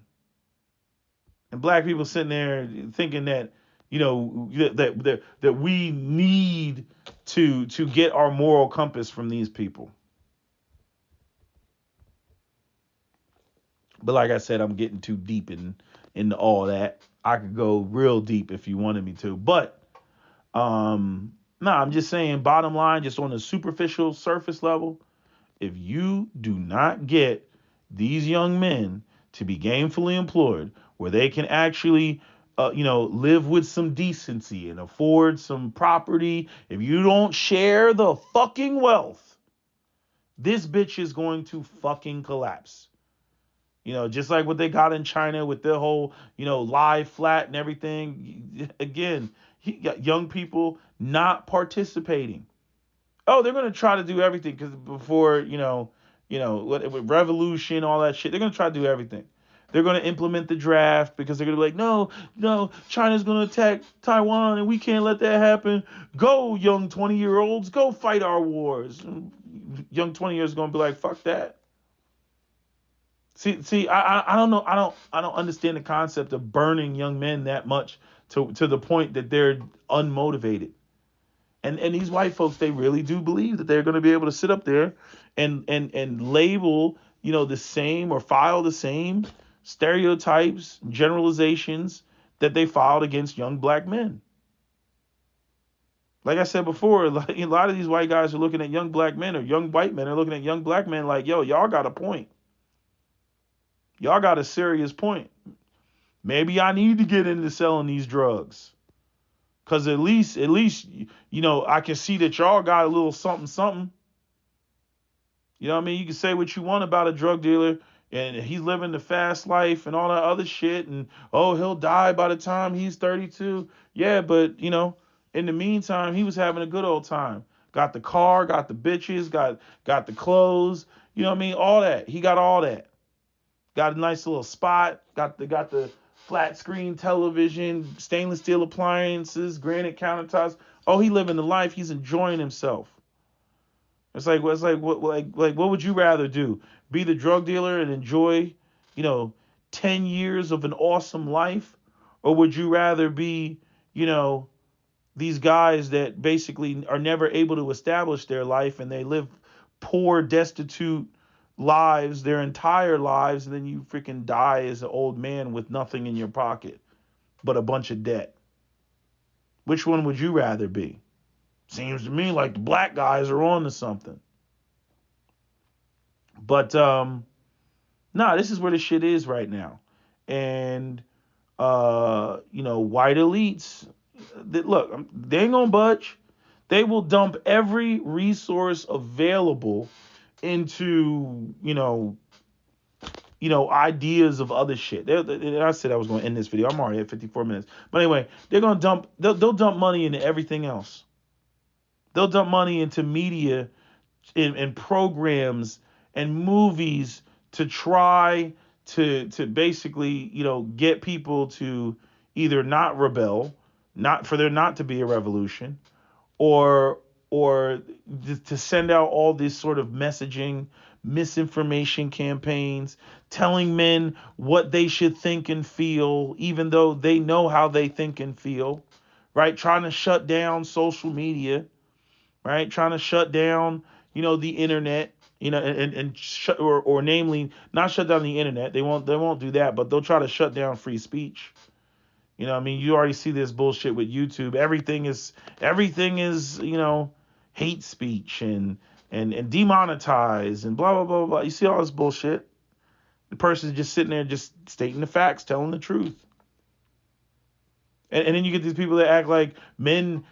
S1: And black people sitting there thinking that, that we need to get our moral compass from these people. But like I said, I'm getting too deep into all that. I could go real deep if you wanted me to. But I'm just saying, bottom line, just on a superficial surface level, if you do not get these young men to be gainfully employed, where they can actually live with some decency and afford some property, if you don't share the fucking wealth, this bitch is going to fucking collapse. Just like what they got in China with their whole, lie flat and everything. Again, he got young people not participating. Oh, they're going to try to do everything because before, with revolution, all that shit, they're going to try to do everything. They're going to implement the draft because they're going to be like, no, China's going to attack Taiwan and we can't let that happen. Go, young 20-year-olds, go fight our wars. Young 20-year-olds going to be like, fuck that. See, I don't know. I don't understand the concept of burning young men that much to the point that they're unmotivated. And these white folks, they really do believe that they're going to be able to sit up there and label, the same or file the same stereotypes, generalizations that they filed against young black men. Like I said before, a lot of these white guys are looking at young black men, or young white men are looking at young black men like, yo, y'all got a point. Y'all got a serious point. Maybe I need to get into selling these drugs. Cause at least, I can see that y'all got a little something, something. You know what I mean? You can say what you want about a drug dealer and he's living the fast life and all that other shit. And, he'll die by the time he's 32. Yeah, but, in the meantime, he was having a good old time. Got the car, got the bitches, got the clothes. You know what I mean? All that. He got all that. Got a nice little spot. Got the flat screen television, stainless steel appliances, granite countertops. Oh, he living the life. He's enjoying himself. What would you rather do? Be the drug dealer and enjoy, 10 years of an awesome life? Or would you rather be, these guys that basically are never able to establish their life and they live poor, destitute lives their entire lives, and then you freaking die as an old man with nothing in your pocket but a bunch of debt? Which one would you rather be? Seems to me like the black guys are on to something. But this is where the shit is right now. And white elites, look, they ain't gonna budge. They will dump every resource available into, ideas of other shit. I said I was going to end this video. I'm already at 54 minutes. But anyway, they'll dump money into everything else. They'll dump money into media and programs and movies to try to basically, get people to either not rebel, not for there not to be a revolution, or to send out all this sort of messaging misinformation campaigns, telling men what they should think and feel, even though they know how they think and feel, right? Trying to shut down social media, right? Trying to shut down, the internet, and shut, or namely, not shut down the internet. They won't do that, but they'll try to shut down free speech. You already see this bullshit with YouTube. Everything is, hate speech and demonetized and blah blah blah blah. You see all this bullshit. The person's just sitting there just stating the facts, telling the truth. And then you get these people that act like men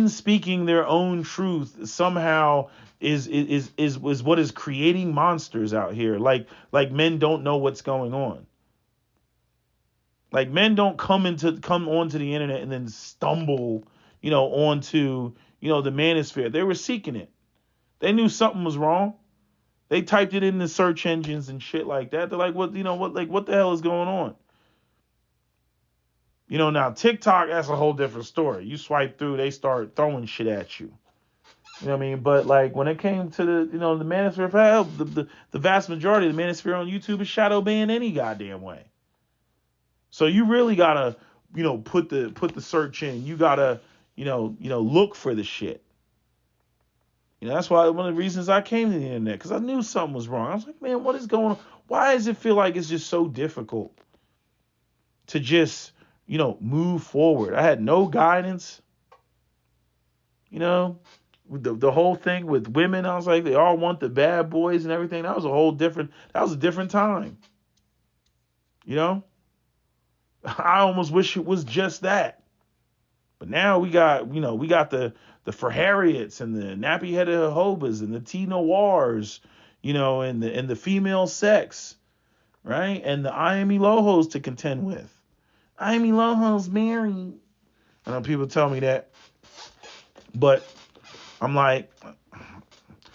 S1: speaking their own truth somehow is what is creating monsters out here. Like men don't know what's going on. Like men don't come onto the internet and then stumble, onto, the manosphere. They were seeking it. They knew something was wrong. They typed it in the search engines and shit like that. They're like, what the hell is going on? Now TikTok, that's a whole different story. You swipe through, they start throwing shit at you. You know what I mean? But like when it came to the manosphere, the vast majority of the manosphere on YouTube is shadow banned any goddamn way. So you really gotta, put the search in. You gotta, look for the shit. That's why one of the reasons I came to the internet, because I knew something was wrong. I was like, man, what is going on? Why does it feel like it's just so difficult to just, move forward? I had no guidance. The whole thing with women, I was like, they all want the bad boys and everything. That was a different time. I almost wish it was just that. But now we got the Ferhariats and the nappy-headed Jehobas and the T-Noirs, and the female sex, right? And the Iami Lohos to contend with. Iami Lohos married. I know people tell me that, but I'm like,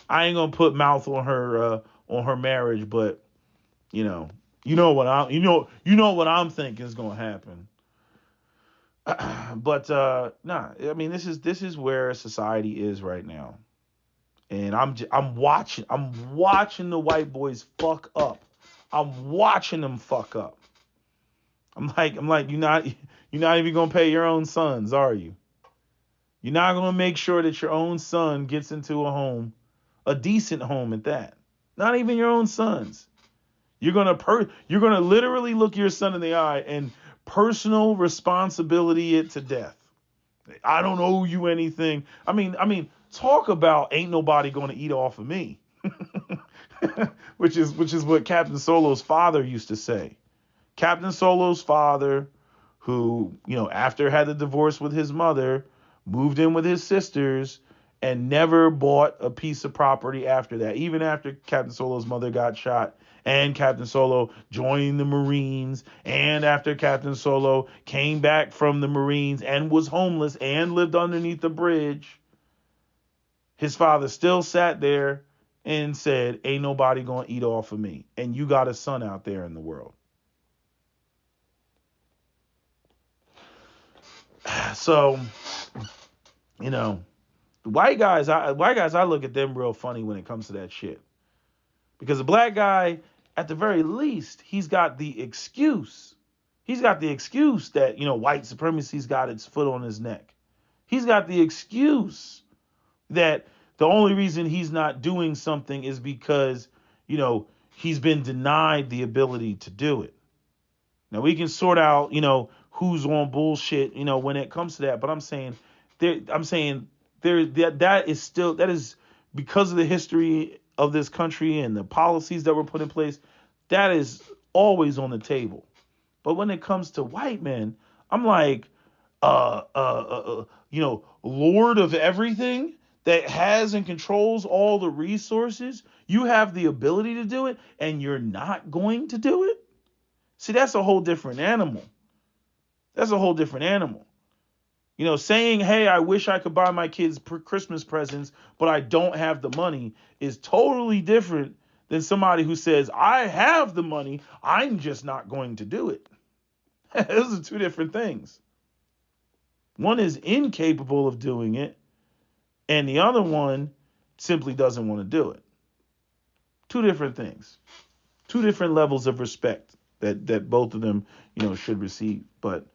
S1: I ain't gonna put mouth on her marriage, but you know what I'm thinking is gonna happen. But nah, I mean this is where society is right now, and I'm watching the white boys fuck up. I'm watching them fuck up. I'm like you're not even gonna pay your own sons, are you? You're not gonna make sure that your own son gets into a home, a decent home at that. Not even your own sons. You're gonna literally look your son in the eye and personal responsibility it to death. I don't owe you anything. I mean, talk about ain't nobody gonna eat off of me. which is what Captain Solo's father used to say. Captain Solo's father, who, after had the divorce with his mother, moved in with his sisters and never bought a piece of property after that, even after Captain Solo's mother got shot and Captain Solo joined the Marines, and after Captain Solo came back from the Marines and was homeless and lived underneath the bridge. His father still sat there and said, ain't nobody gonna eat off of me. And you got a son out there in the world. So, the white guys, I look at them real funny when it comes to that shit. Because the black guy, at the very least, he's got the excuse. He's got the excuse that, white supremacy's got its foot on his neck. He's got the excuse that the only reason he's not doing something is because, he's been denied the ability to do it. Now we can sort out, who's on bullshit, when it comes to that. But I'm saying that is because of the history of this country and the policies that were put in place, that is always on the table. But when it comes to white men, I'm like, Lord of everything that has and controls all the resources, you have the ability to do it and you're not going to do it. See, that's a whole different animal. Saying, hey, I wish I could buy my kids Christmas presents, but I don't have the money is totally different than somebody who says, I have the money, I'm just not going to do it. Those are two different things. One is incapable of doing it, and the other one simply doesn't want to do it. Two different things. Two different levels of respect that both of them, should receive. But,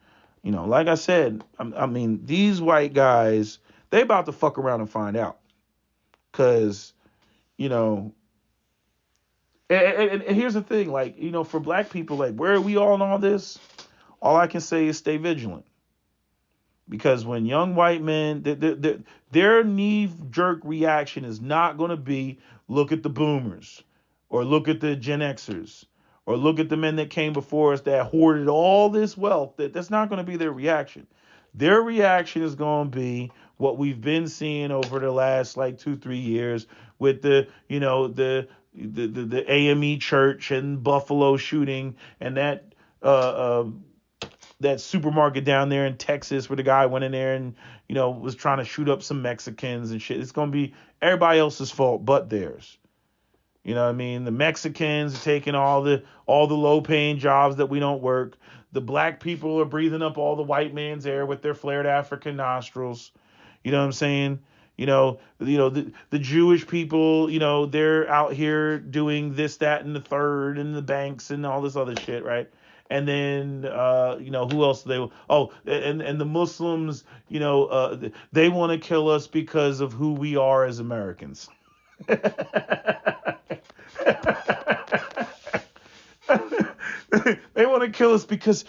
S1: like I said, I mean, these white guys, they about to fuck around and find out. Cause, you know, and here's the thing, like, for black people, like, where are we all in all this? All I can say is stay vigilant. Because when young white men, their knee-jerk reaction is not going to be, look at the boomers, or look at the Gen Xers, or look at the men that came before us that hoarded all this wealth. That's not going to be their reaction. Their reaction is going to be what we've been seeing over the last like 2-3 years with the AME church and Buffalo shooting, and that supermarket down there in Texas where the guy went in there and, was trying to shoot up some Mexicans and shit. It's going to be everybody else's fault but theirs. You know what I mean? The Mexicans are taking all the low paying jobs that we don't work. The black people are breathing up all the white man's air with their flared African nostrils. You know what I'm saying? The Jewish people, they're out here doing this, that, and the third, and the banks and all this other shit, right? And then, who else they? Oh, and the Muslims, they want to kill us because of who we are as Americans. They want to kill us because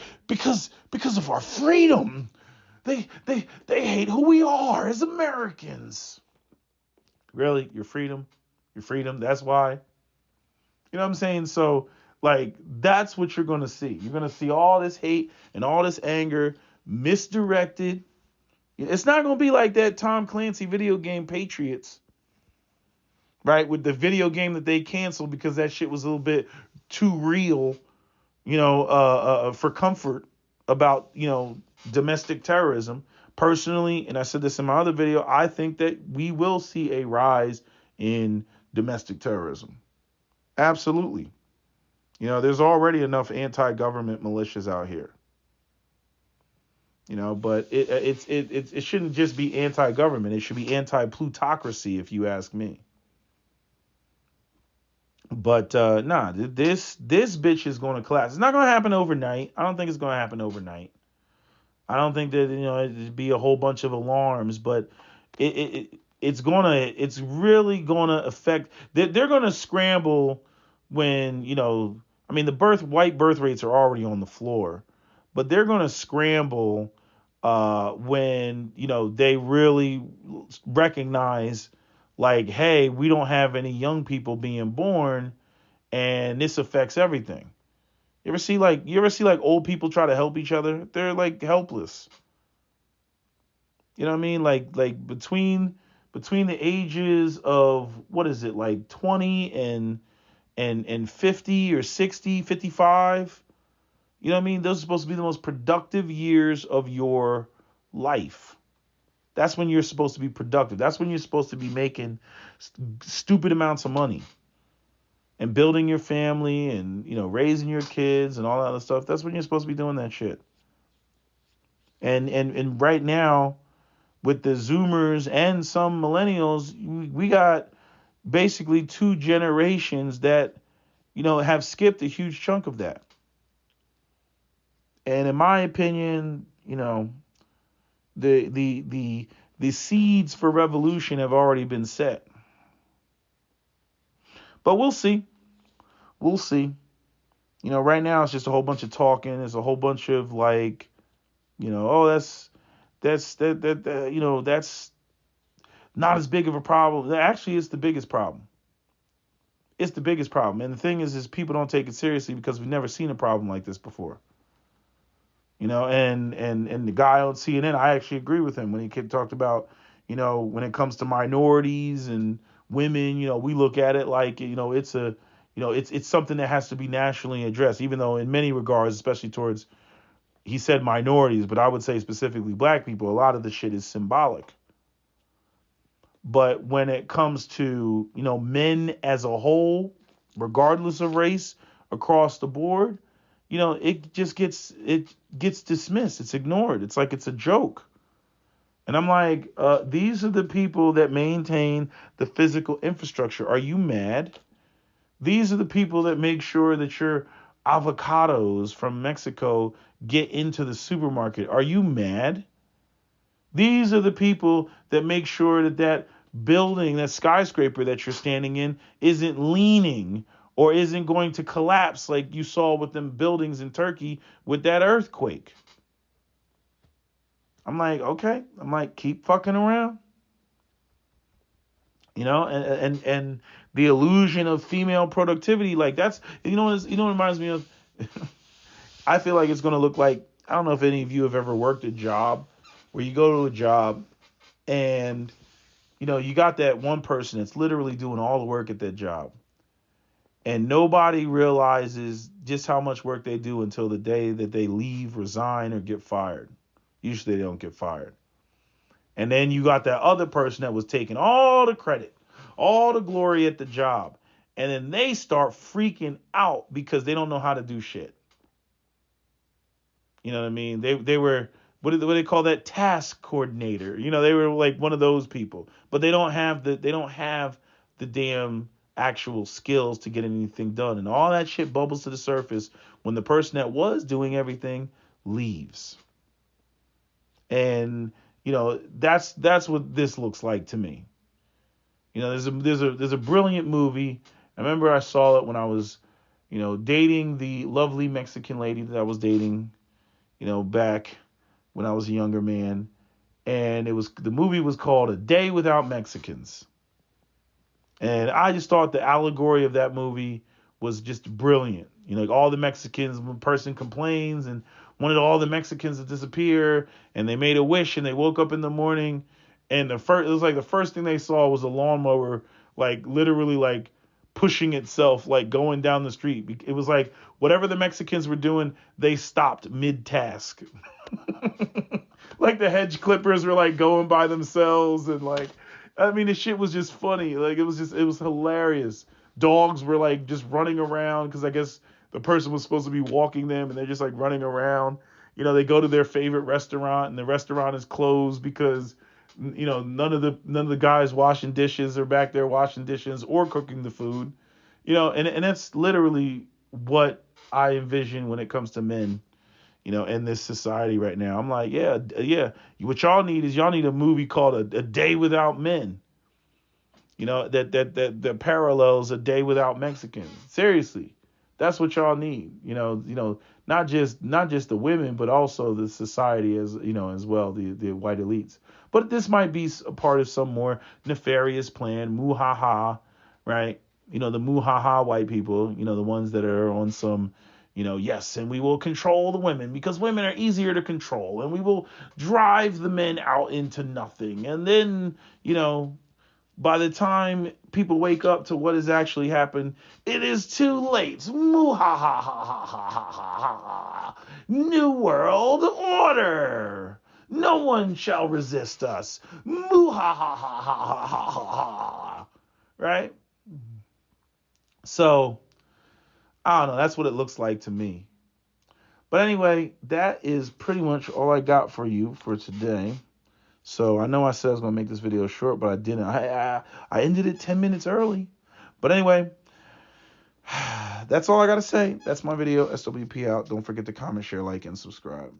S1: of our freedom. They hate who we are as Americans. Really, your freedom. That's why. You know what I'm saying? So, like, that's what you're going to see. You're going to see all this hate and all this anger misdirected. It's not going to be like that Tom Clancy video game Patriots, right? With the video game that they canceled because that shit was a little bit too real, for comfort about, domestic terrorism. Personally, and I said this in my other video, I think that we will see a rise in domestic terrorism. Absolutely. There's already enough anti-government militias out here. But it shouldn't just be anti-government. It should be anti-plutocracy, if you ask me. But this bitch is going to collapse. It's not going to happen overnight. I don't think it's going to happen overnight. I don't think that it'd be a whole bunch of alarms, but it's really gonna affect. They're gonna scramble when the white birth rates are already on the floor, but they're gonna scramble when they really recognize, like, hey, we don't have any young people being born, and this affects everything. You ever see like old people try to help each other? They're like helpless. You know what I mean? Like between the ages of, what is it, like 20 and 50 or 60, 55. You know what I mean? Those are supposed to be the most productive years of your life. That's when you're supposed to be productive. That's when you're supposed to be making stupid amounts of money and building your family and, raising your kids and all that other stuff. That's when you're supposed to be doing that shit. And right now, with the Zoomers and some millennials, we got basically two generations that, have skipped a huge chunk of that. And in my opinion, the seeds for revolution have already been set. But we'll see. We'll see. Right now it's just a whole bunch of talking. It's a whole bunch of like, that's not as big of a problem. Actually, it's the biggest problem. It's the biggest problem. And the thing is people don't take it seriously because we've never seen a problem like this before. And the guy on CNN, I actually agree with him when he talked about, when it comes to minorities and women, we look at it like, it's something that has to be nationally addressed, even though in many regards, especially towards, he said minorities, but I would say specifically black people, a lot of the shit is symbolic. But when it comes to, men as a whole, regardless of race, across the board, it gets dismissed. It's ignored. It's like it's a joke. And I'm like, these are the people that maintain the physical infrastructure. Are you mad These are the people that make sure that your avocados from Mexico get into the supermarket. Are you mad? These are the people that make sure that that building, that skyscraper that you're standing in, isn't leaning or isn't going to collapse like you saw with them buildings in Turkey with that earthquake. I'm like, okay. I'm like, keep fucking around. And the illusion of female productivity, like that's what it reminds me of. I feel like it's gonna look like, I don't know if any of you have ever worked a job where you go to a job and you got that one person that's literally doing all the work at that job. And nobody realizes just how much work they do until the day that they leave, resign, or get fired. Usually they don't get fired. And then you got that other person that was taking all the credit, all the glory at the job. And then they start freaking out because they don't know how to do shit. You know what I mean? They were, what do they call that, task coordinator. They were like one of those people. But they don't have the damn actual skills to get anything done. And all that shit bubbles to the surface when the person that was doing everything leaves. And that's what this looks like to me. There's a brilliant movie. I remember I saw it when I was, dating the lovely Mexican lady that I was dating, back when I was a younger man. And the movie was called A Day Without Mexicans. And I just thought the allegory of that movie was just brilliant. Like all the Mexicans, one person complains and wanted all the Mexicans to disappear, and they made a wish, and they woke up in the morning, and it was like the first thing they saw was a lawnmower, like literally like pushing itself, like going down the street. It was like whatever the Mexicans were doing, they stopped mid-task. Like the hedge clippers were like going by themselves, and like, I mean, the shit was just funny. Like it was hilarious. Dogs were like just running around because I guess the person was supposed to be walking them, and they're just like running around. They go to their favorite restaurant, and the restaurant is closed because none of the guys washing dishes are back there washing dishes or cooking the food. And that's literally what I envision when it comes to men, in this society right now. I'm like, yeah. What y'all need is a movie called A Day Without Men. That parallels A Day Without Mexicans. Seriously, that's what y'all need. Not just the women, but also the society as well, the white elites. But this might be a part of some more nefarious plan, muhaha, right? The muhaha white people, the ones that are on some, yes, and we will control the women because women are easier to control, and we will drive the men out into nothing. And then, by the time people wake up to what has actually happened, it is too late. Muhahaha. New world order. No one shall resist us. Muhahaha. Right? So, I don't know. That's what it looks like to me. But anyway, that is pretty much all I got for you for today. So I know I said I was going to make this video short, but I didn't. I ended it 10 minutes early. But anyway, that's all I got to say. That's my video. SWP out. Don't forget to comment, share, like, and subscribe.